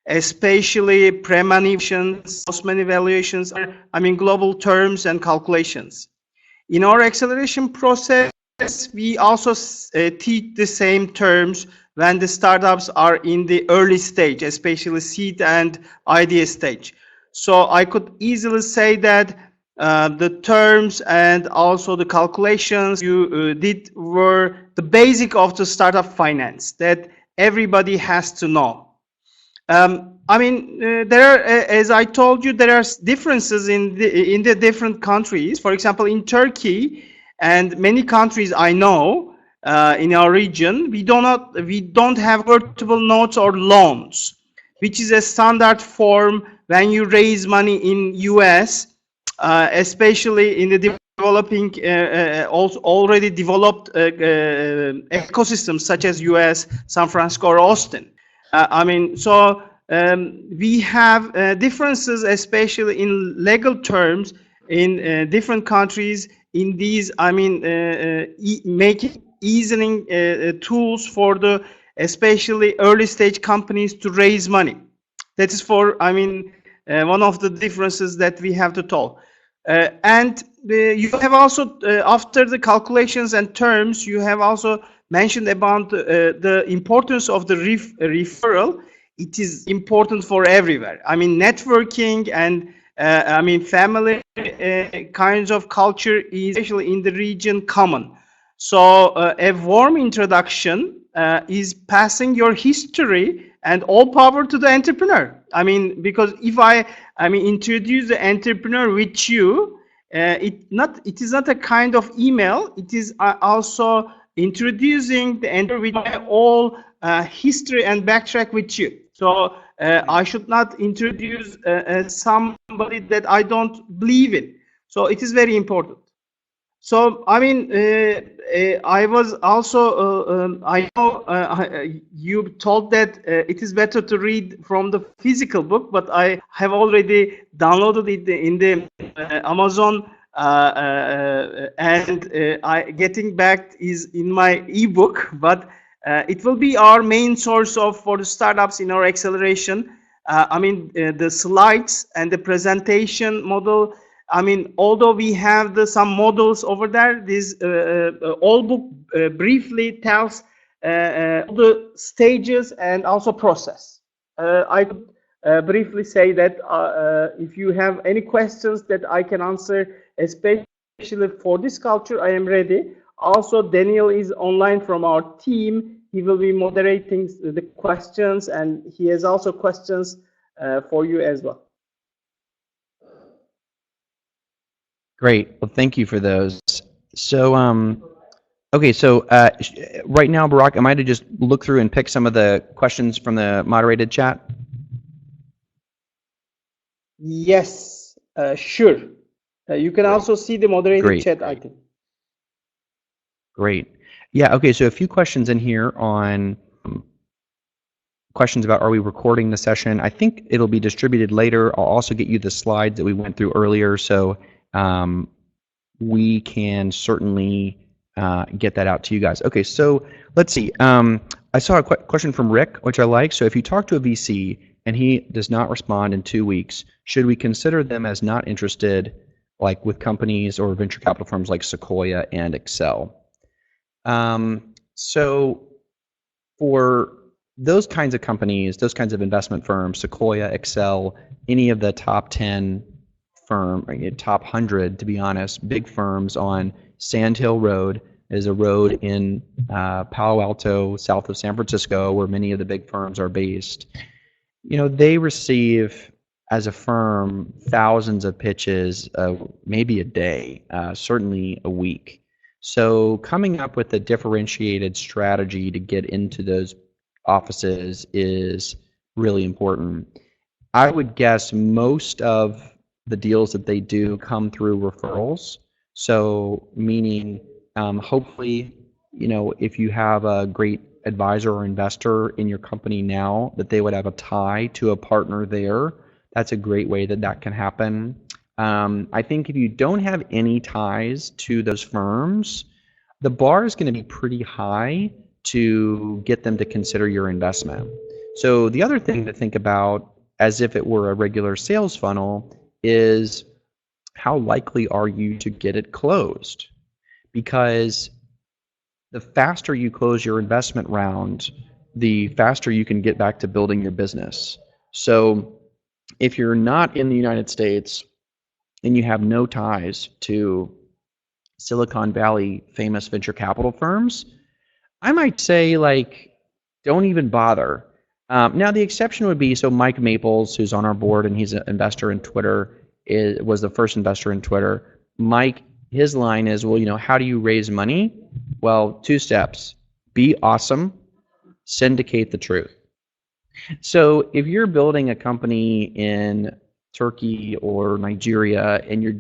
especially pre-money evaluations, post-money evaluations. Global terms and calculations. In our acceleration process, we also teach the same terms when the startups are in the early stage, especially seed and idea stage. So I could easily say that the terms and also the calculations you did were the basic of the startup finance that everybody has to know. There are, as I told you, there are differences in the different countries. For example, in Turkey and many countries I know in our region, we don't have convertible notes or loans, which is a standard form when you raise money in US, especially in the developing, also already developed ecosystems such as US, San Francisco, or Austin. We have differences, especially in legal terms, in different countries. In these, making easing tools for the especially early stage companies to raise money. That is for one of the differences that we have to tell. And you have also after the calculations and terms, you have also mentioned about the importance of the referral. It is important for everywhere. Networking and family kinds of culture is especially in the region common. So a warm introduction is passing your history and all power to the entrepreneur. Because if I introduce the entrepreneur with you, it is not a kind of email. It is also introducing the entrepreneur with my all history and backtrack with you. So I should not introduce somebody that I don't believe in. So it is very important. So I was also I know you told that it is better to read from the physical book, but I have already downloaded it in the Amazon, and getting back is in my ebook. But it will be our main source for the startups in our acceleration. The slides and the presentation model. Although we have some models over there, this all book briefly tells all the stages and also process. I could briefly say that if you have any questions that I can answer, especially for this culture, I am ready. Also, Daniel is online from our team. He will be moderating the questions, and he has also questions for you as well. Great. Well, thank you for those. So, okay. So right now, Barak, am I to just look through and pick some of the questions from the moderated chat? Yes, sure. You can also see the moderated chat, I think. Great. Yeah. Okay. So a few questions in here on questions about, are we recording the session? I think it'll be distributed later. I'll also get you the slides that we went through earlier. So we can certainly get that out to you guys. Okay, so let's see. I saw a question from Rick, which I like. So if you talk to a VC and he does not respond in 2 weeks, should we consider them as not interested, like with companies or venture capital firms like Sequoia and Excel? So for those kinds of companies, those kinds of investment firms, Sequoia, Excel, any of the top 10 top 100, to be honest, big firms on Sand Hill Road, is a road in Palo Alto, south of San Francisco, where many of the big firms are based. They receive, as a firm, thousands of pitches, maybe a day, certainly a week. So coming up with a differentiated strategy to get into those offices is really important. I would guess most of the deals that they do come through referrals. So meaning, hopefully, if you have a great advisor or investor in your company now, that they would have a tie to a partner there. That's a great way that can happen. I think if you don't have any ties to those firms, the bar is going to be pretty high to get them to consider your investment. So the other thing to think about, as if it were a regular sales funnel, is how likely are you to get it closed? Because the faster you close your investment round, the faster you can get back to building your business. So if you're not in the United States and you have no ties to Silicon Valley famous venture capital firms, I might say, don't even bother. Now, the exception would be, so Mike Maples, who's on our board and he's an investor in Twitter, was the first investor in Twitter. Mike, his line is, well, how do you raise money? Well, 2 steps. Be awesome, syndicate the truth. So if you're building a company in Turkey or Nigeria and you're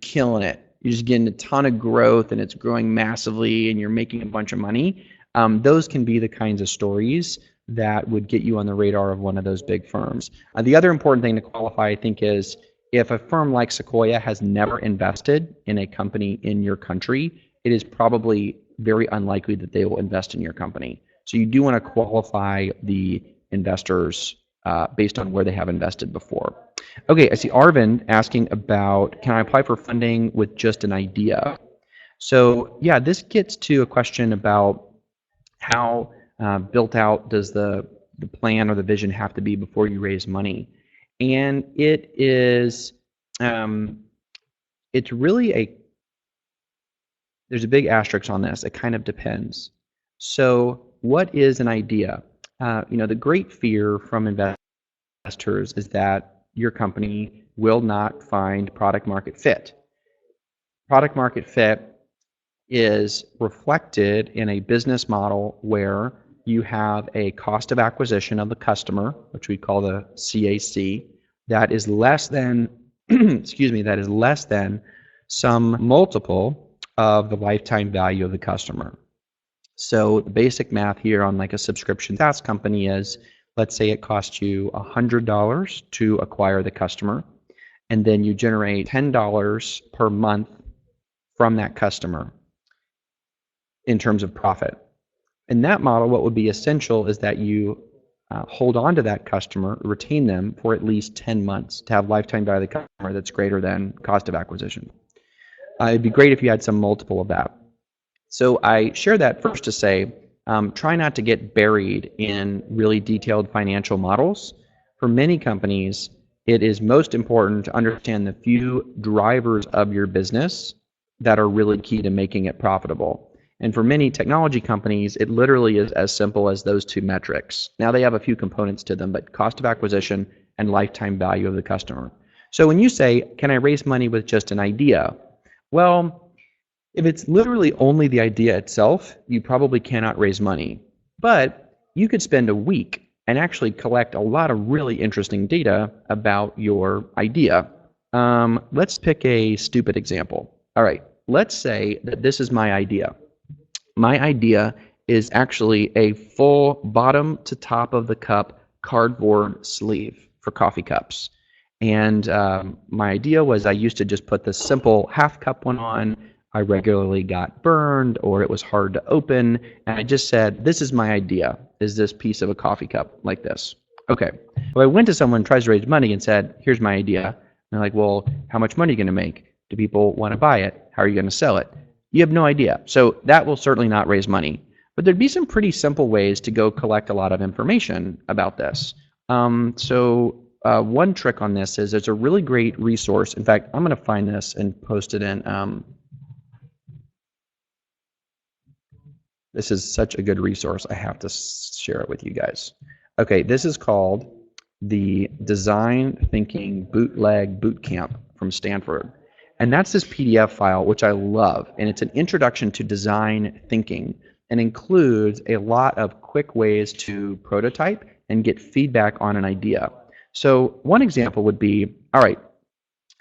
killing it, you're just getting a ton of growth and it's growing massively and you're making a bunch of money, those can be the kinds of stories that would get you on the radar of one of those big firms. The other important thing to qualify, I think, is if a firm like Sequoia has never invested in a company in your country, it is probably very unlikely that they will invest in your company. So you do want to qualify the investors based on where they have invested before. Okay, I see Arvind asking about, can I apply for funding with just an idea? So yeah, this gets to a question about how built out does the plan or the vision have to be before you raise money. And it is, it's really there's a big asterisk on this. It kind of depends. So what is an idea? The great fear from investors is that your company will not find product market fit. Product market fit is reflected in a business model where you have a cost of acquisition of the customer, which we call the CAC, that is less than, that is less than some multiple of the lifetime value of the customer. So the basic math here on a subscription SaaS company is, let's say it costs you $100 to acquire the customer, and then you generate $10 per month from that customer in terms of profit. In that model, what would be essential is that you hold on to that customer, retain them for at least 10 months to have lifetime value of the customer that's greater than cost of acquisition. It'd be great if you had some multiple of that. So I share that first to say, try not to get buried in really detailed financial models. For many companies, it is most important to understand the few drivers of your business that are really key to making it profitable. And for many technology companies, it literally is as simple as those 2 metrics. Now they have a few components to them, but cost of acquisition and lifetime value of the customer. So when you say, can I raise money with just an idea? Well, if it's literally only the idea itself, you probably cannot raise money. But you could spend a week and actually collect a lot of really interesting data about your idea. Let's pick a stupid example. All right, let's say that this is my idea. My idea is actually a full bottom to top of the cup cardboard sleeve for coffee cups. And my idea was I used to just put the simple half cup one on. I regularly got burned or it was hard to open. And I just said, this is my idea, is this piece of a coffee cup like this. Okay, well, I went to someone, tries to raise money and said, here's my idea. And they're like, well, how much money are you going to make? Do people want to buy it? How are you going to sell it? You have no idea. So that will certainly not raise money. But there'd be some pretty simple ways to go collect a lot of information about this. One trick on this is there's a really great resource. In fact, I'm going to find this and post it in This is such a good resource. I have to share it with you guys. Okay, this is called the Design Thinking Bootleg Bootcamp from Stanford. And that's this PDF file, which I love. And it's an introduction to design thinking and includes a lot of quick ways to prototype and get feedback on an idea. So one example would be, all right,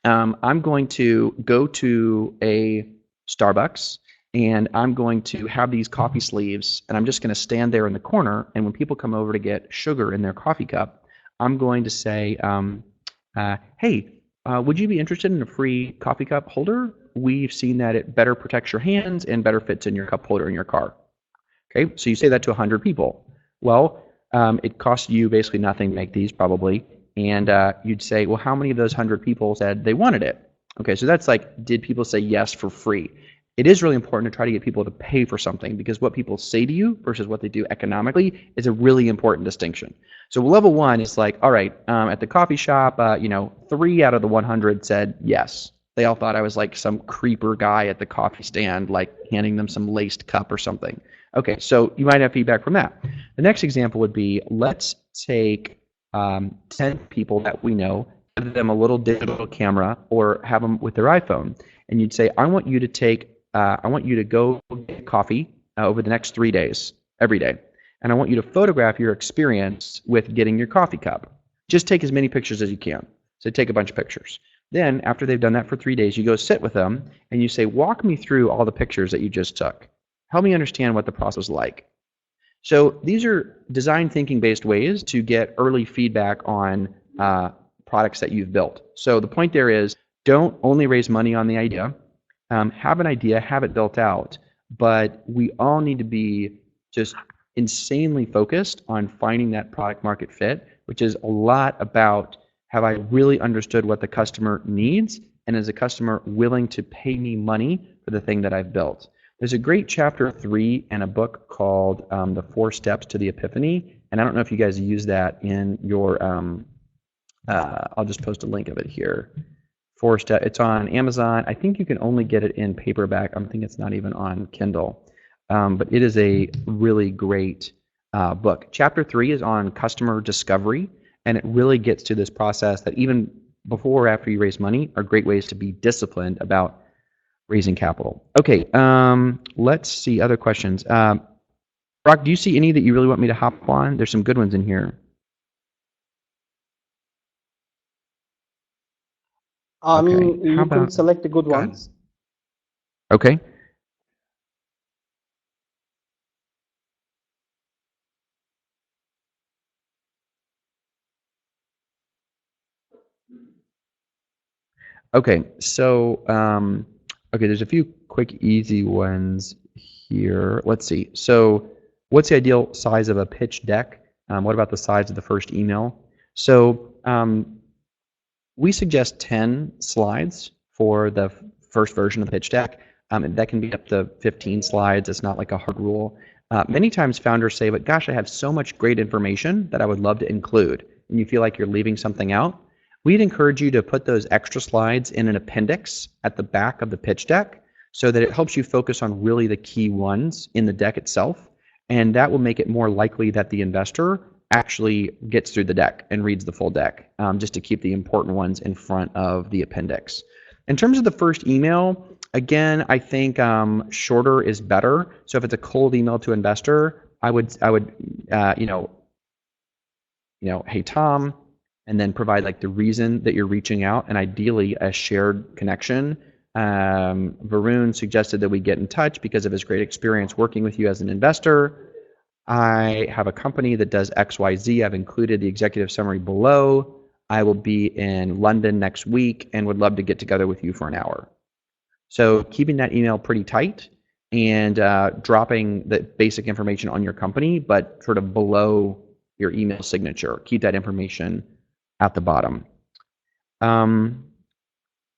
I'm going to go to a Starbucks and I'm going to have these coffee sleeves and I'm just going to stand there in the corner, and when people come over to get sugar in their coffee cup, I'm going to say, hey, would you be interested in a free coffee cup holder? We've seen that it better protects your hands and better fits in your cup holder in your car. Okay, so you say that to 100 people. Well, it costs you basically nothing to make these probably, and you'd say, well, how many of those 100 people said they wanted it? Okay, so that's like, did people say yes for free? It is really important to try to get people to pay for something, because what people say to you versus what they do economically is a really important distinction. So level one is like, all right, at the coffee shop, 3 out of the 100 said yes. They all thought I was like some creeper guy at the coffee stand, like handing them some laced cup or something. Okay, so you might have feedback from that. The next example would be, let's take 10 people that we know, give them a little digital camera or have them with their iPhone, and you'd say, I want you to go get coffee over the next 3 days, every day, and I want you to photograph your experience with getting your coffee cup. Just take as many pictures as you can. So take a bunch of pictures. Then after they've done that for 3 days, you go sit with them and you say, walk me through all the pictures that you just took. Help me understand what the process was like. So these are design thinking based ways to get early feedback on products that you've built. So the point there is, don't only raise money on the idea. Have an idea, have it built out, but we all need to be just insanely focused on finding that product market fit, which is a lot about, have I really understood what the customer needs, and is the customer willing to pay me money for the thing that I've built? There's a great chapter 3 in a book called The 4 Steps to the Epiphany, and I don't know if you guys use that in your, I'll just post a link of it here. 4 Step, it's on Amazon. I think you can only get it in paperback. I think it's not even on Kindle, but it is a really great book. Chapter 3 is on customer discovery, and it really gets to this process that even before or after you raise money are great ways to be disciplined about raising capital. Okay, let's see other questions. Brock, do you see any that you really want me to hop on? There's some good ones in here. I Okay, mean, how you could about, select the good go ahead. ones. Okay. Okay, so okay, there's a few quick, easy ones here. Let's see. So, what's the ideal size of a pitch deck? What about the size of the first email? So, we suggest 10 slides for the first version of the pitch deck. That can be up to 15 slides. It's not like a hard rule. Many times founders say, but gosh, I have so much great information that I would love to include, and you feel like you're leaving something out. We'd encourage you to put those extra slides in an appendix at the back of the pitch deck so that it helps you focus on really the key ones in the deck itself, and that will make it more likely that the investor actually gets through the deck and reads the full deck, just to keep the important ones in front of the appendix. In terms of the first email, again, I think shorter is better. So if it's a cold email to investor, I would hey Tom, and then provide like the reason that you're reaching out, and ideally a shared connection. Varun suggested that we get in touch because of his great experience working with you as an investor. I have a company that does XYZ. I've included the executive summary below. I will be in London next week and would love to get together with you for an hour. So keeping that email pretty tight and dropping the basic information on your company, but sort of below your email signature. Keep that information at the bottom.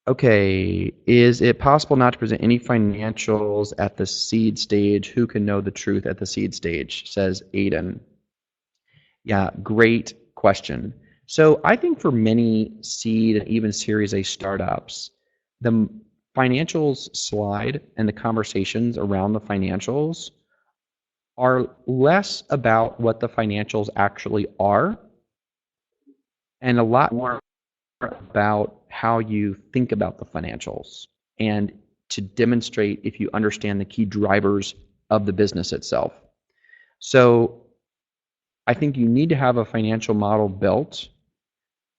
Okay, is it possible not to present any financials at the seed stage? Who can know the truth at the seed stage, says Aiden. Yeah, great question. So I think for many seed and even Series A startups, the financials slide and the conversations around the financials are less about what the financials actually are and a lot more about how you think about the financials and to demonstrate if you understand the key drivers of the business itself. So I think you need to have a financial model built.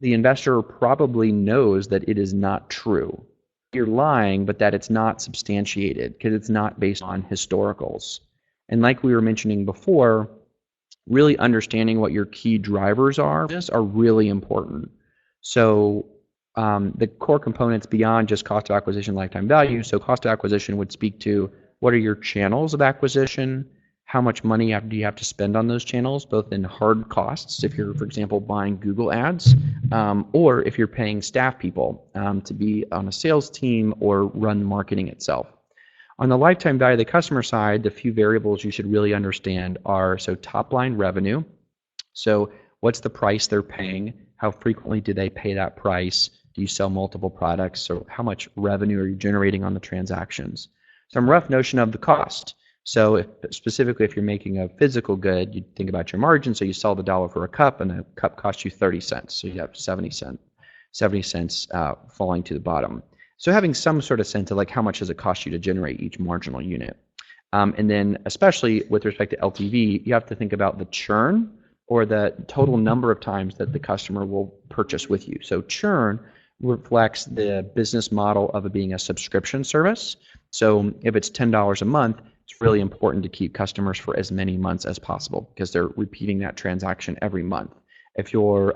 The investor probably knows that it is not true. You're lying, but that it's not substantiated because it's not based on historicals. And like we were mentioning before, really understanding what your key drivers are really important. So the core components beyond just cost of acquisition, lifetime value. So cost of acquisition would speak to what are your channels of acquisition, how much money do you have to spend on those channels, both in hard costs, if you're, for example, buying Google ads, or if you're paying staff people to be on a sales team or run marketing itself. On the lifetime value of the customer side, the few variables you should really understand are, so top line revenue. So what's the price they're paying? How frequently do they pay that price? Do you sell multiple products? So how much revenue are you generating on the transactions? Some rough notion of the cost. So specifically if you're making a physical good, you think about your margin. So you sell the dollar for a cup and a cup costs you 30 cents. So you have 70 cents falling to the bottom. So having some sort of sense of like how much does it cost you to generate each marginal unit. And then especially with respect to LTV, you have to think about the churn or the total number of times that the customer will purchase with you. So churn reflects the business model of it being a subscription service. So if it's $10 a month, it's really important to keep customers for as many months as possible because they're repeating that transaction every month. If you're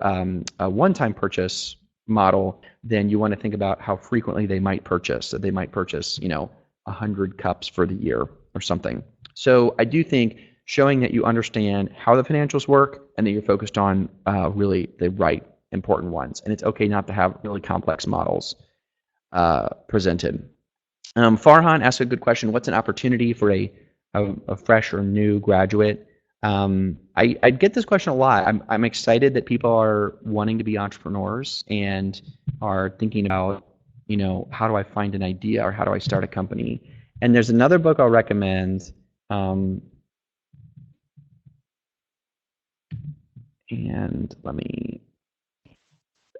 a one-time purchase model, then you want to think about how frequently they might purchase. So they might purchase, 100 cups for the year or something. So I do think showing that you understand how the financials work and that you're focused on really the right important ones. And it's okay not to have really complex models presented. Farhan asked a good question. What's an opportunity for a fresh or new graduate? I get this question a lot. I'm excited that people are wanting to be entrepreneurs and are thinking about, how do I find an idea or how do I start a company? And there's another book I'll recommend. And let me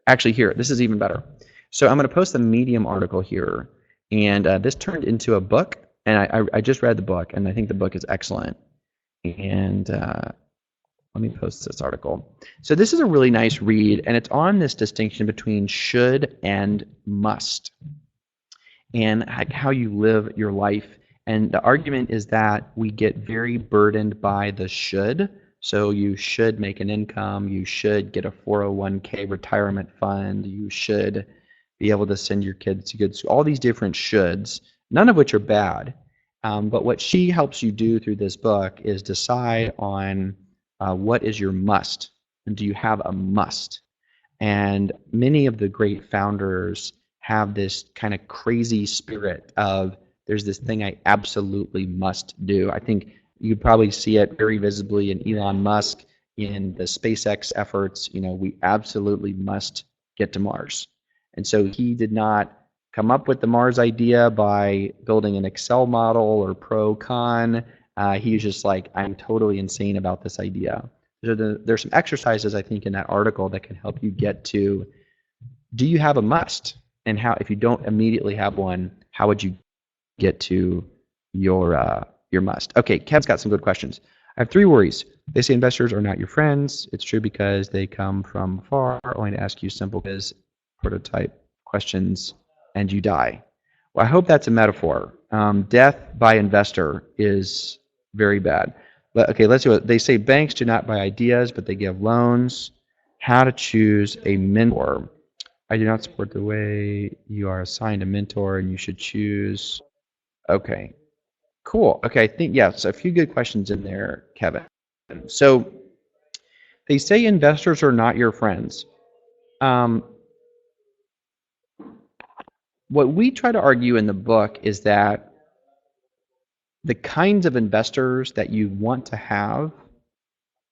actually here. This is even better. So I'm going to post a Medium article here, and this turned into a book. And I just read the book, and I think the book is excellent. And let me post this article. So this is a really nice read, and it's on this distinction between should and must, and how you live your life. And the argument is that we get very burdened by the should. So you should make an income, you should get a 401k retirement fund, you should be able to send your kids to good school, all these different shoulds, none of which are bad. But what she helps you do through this book is decide on what is your must, and do you have a must? And many of the great founders have this kind of crazy spirit of there's this thing I absolutely must do. I think you probably see it very visibly in Elon Musk, in the SpaceX efforts. We absolutely must get to Mars. And so he did not come up with the Mars idea by building an Excel model or pro-con. He was just like, I'm totally insane about this idea. There's some exercises, I think, in that article that can help you get to, do you have a must? And how, if you don't immediately have one, how would you get to your must? Okay, Kevin's got some good questions. I have 3 worries. They say investors are not your friends. It's true because they come from far, only to ask you simple quiz prototype questions, and you die. Well, I hope that's a metaphor. Death by investor is very bad. But okay, let's do it. They say banks do not buy ideas, but they give loans. How to choose a mentor. I do not support the way you are assigned a mentor, and you should choose. Okay, cool. Okay, I think, yes, a few good questions in there, Kevin. So they say investors are not your friends. What we try to argue in the book is that the kinds of investors that you want to have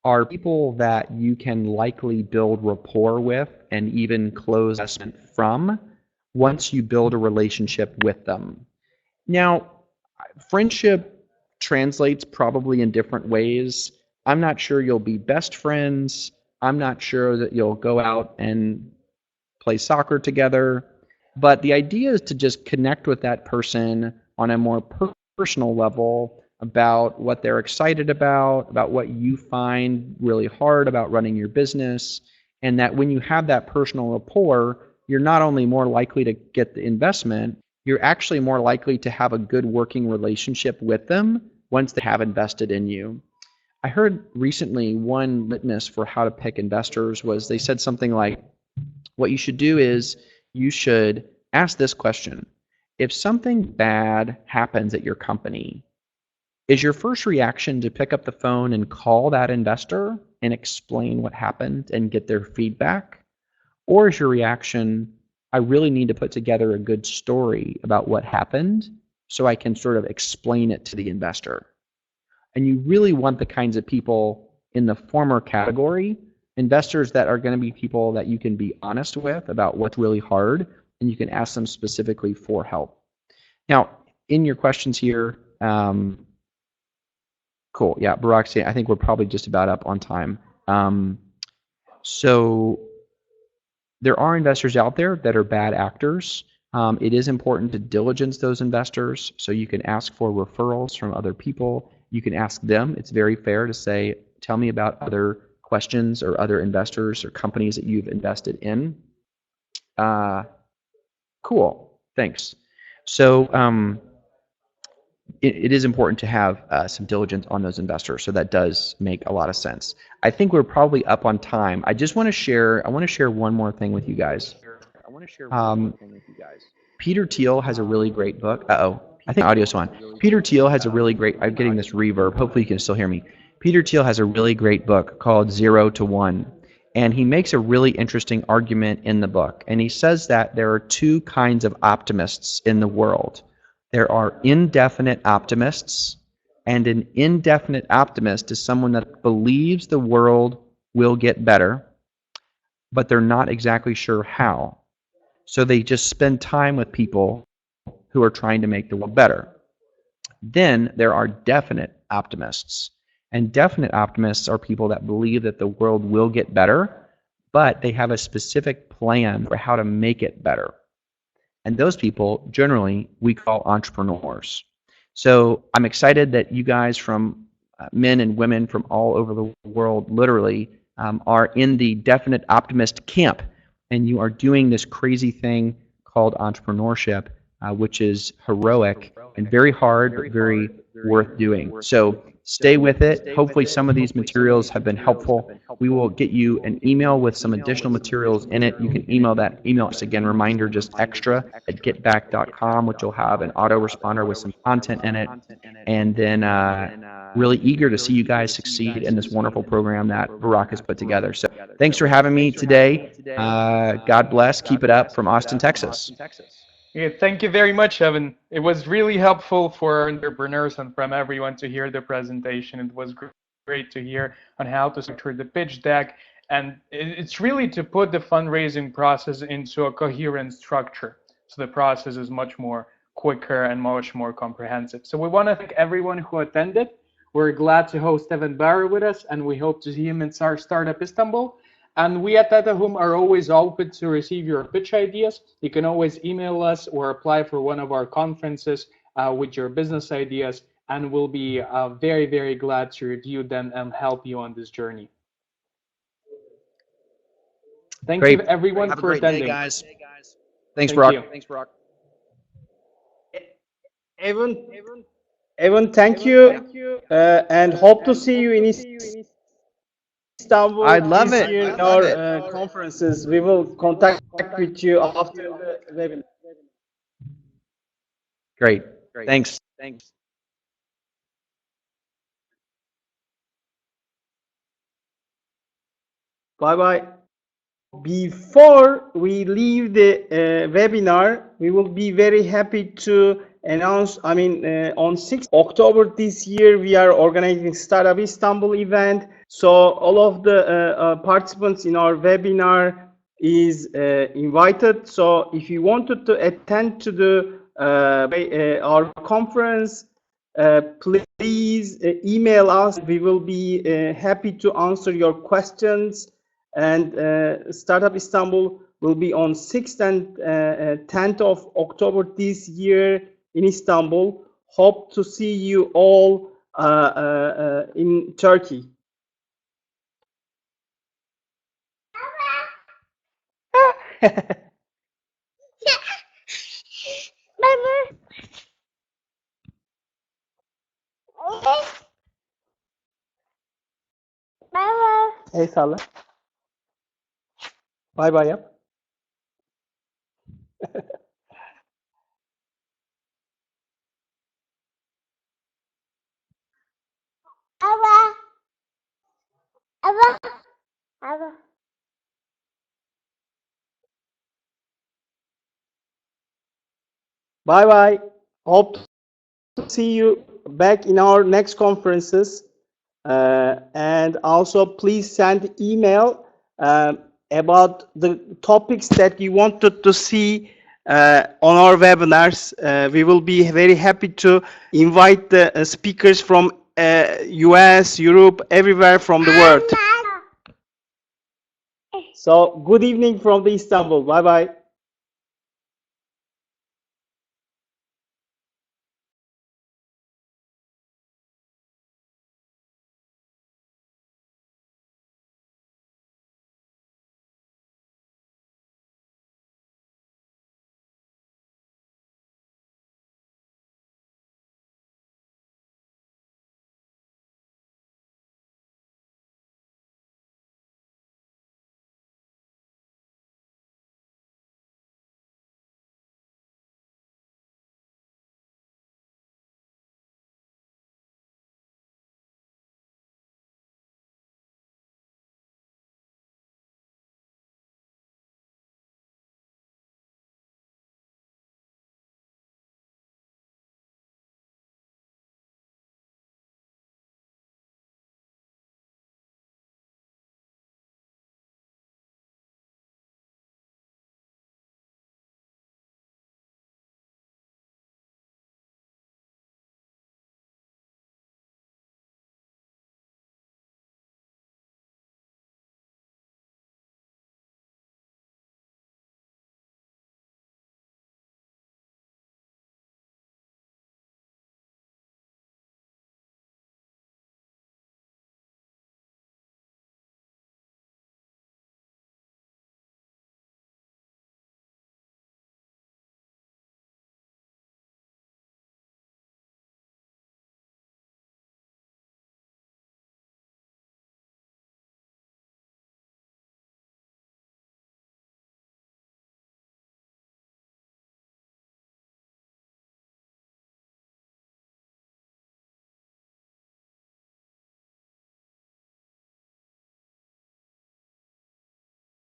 are people that you can likely build rapport with and even close investment from once you build a relationship with them. Now, friendship translates probably in different ways. I'm not sure you'll be best friends. I'm not sure that you'll go out and play soccer together. But the idea is to just connect with that person on a more personal level about what they're excited about what you find really hard about running your business, and that when you have that personal rapport, you're not only more likely to get the investment, you're actually more likely to have a good working relationship with them once they have invested in you. I heard recently one litmus for how to pick investors was they said something like, what you should do is you should ask this question. If something bad happens at your company, is your first reaction to pick up the phone and call that investor and explain what happened and get their feedback? Or is your reaction, I really need to put together a good story about what happened so I can sort of explain it to the investor? And you really want the kinds of people in the former category, investors that are going to be people that you can be honest with about what's really hard, and you can ask them specifically for help. Now, in your questions here, cool, yeah, Barack, I think we're probably just about up on time. So there are investors out there that are bad actors. It is important to diligence those investors, so you can ask for referrals from other people. You can ask them. It's very fair to say, tell me about other questions or other investors or companies that you've invested in. Cool, thanks. So it is important to have some diligence on those investors, so that does make a lot of sense. I think we're probably up on time. I just want to share, I want to share one more thing with you guys. Peter Thiel has a really great book. I think audio's on. Peter Thiel has a really great, I'm getting this reverb, hopefully you can still hear me. Peter Thiel has a really great book called 0 to 1. And he makes a really interesting argument in the book. And he says that there are two kinds of optimists in the world. There are indefinite optimists, and an indefinite optimist is someone that believes the world will get better, but they're not exactly sure how. So they just spend time with people who are trying to make the world better. Then there are definite optimists. And definite optimists are people that believe that the world will get better, but they have a specific plan for how to make it better. And those people, generally, we call entrepreneurs. So I'm excited that you guys from men and women from all over the world, literally, are in the definite optimist camp. And you are doing this crazy thing called entrepreneurship, which is heroic and very hard, but very worth doing. So stay with it. Hopefully some of these materials have been helpful. We will get you an email with some additional materials in it. You can email that email us again, reminder just extra at getback.com, which will have an autoresponder with some content in it. And then really eager to see you guys succeed in this wonderful program that Barak has put together. So thanks for having me today. God bless. Keep it up from Austin, Texas. Yeah, thank you very much, Evan. It was really helpful for entrepreneurs and from everyone to hear the presentation. It was great to hear on how to structure the pitch deck. And it's really to put the fundraising process into a coherent structure. So the process is much more quicker and much more comprehensive. So we want to thank everyone who attended. We're glad to host Evan Baehr with us, and we hope to see him in our startup Istanbul. And we at TetaHome are always open to receive your pitch ideas. You can always email us or apply for one of our conferences with your business ideas, and we'll be very, very glad to review them and help you on this journey. Thank you, everyone, for attending. Have a great day, guys. Thanks, Brock. Thanks, Brock. Evan, thank you, and hope to see you in Istanbul. I'd love it. In our conferences. We will contact with you after the webinar. Great. Thanks. Bye-bye. Before we leave the webinar, we will be very happy to announce, on 6th October this year, we are organizing Startup Istanbul event. So all of the participants in our webinar is invited. So if you wanted to attend to the our conference, please please email us. We will be happy to answer your questions. And Startup Istanbul will be on 6th and 10th of October this year in Istanbul. Hope to see you all in Turkey. El salla. Bay bay yap. Bye bye. Hope to see you back in our next conferences. And also please send email about the topics that you wanted to see on our webinars. We will be very happy to invite the speakers from US, Europe, everywhere from the world. So good evening from the Istanbul. Bye bye.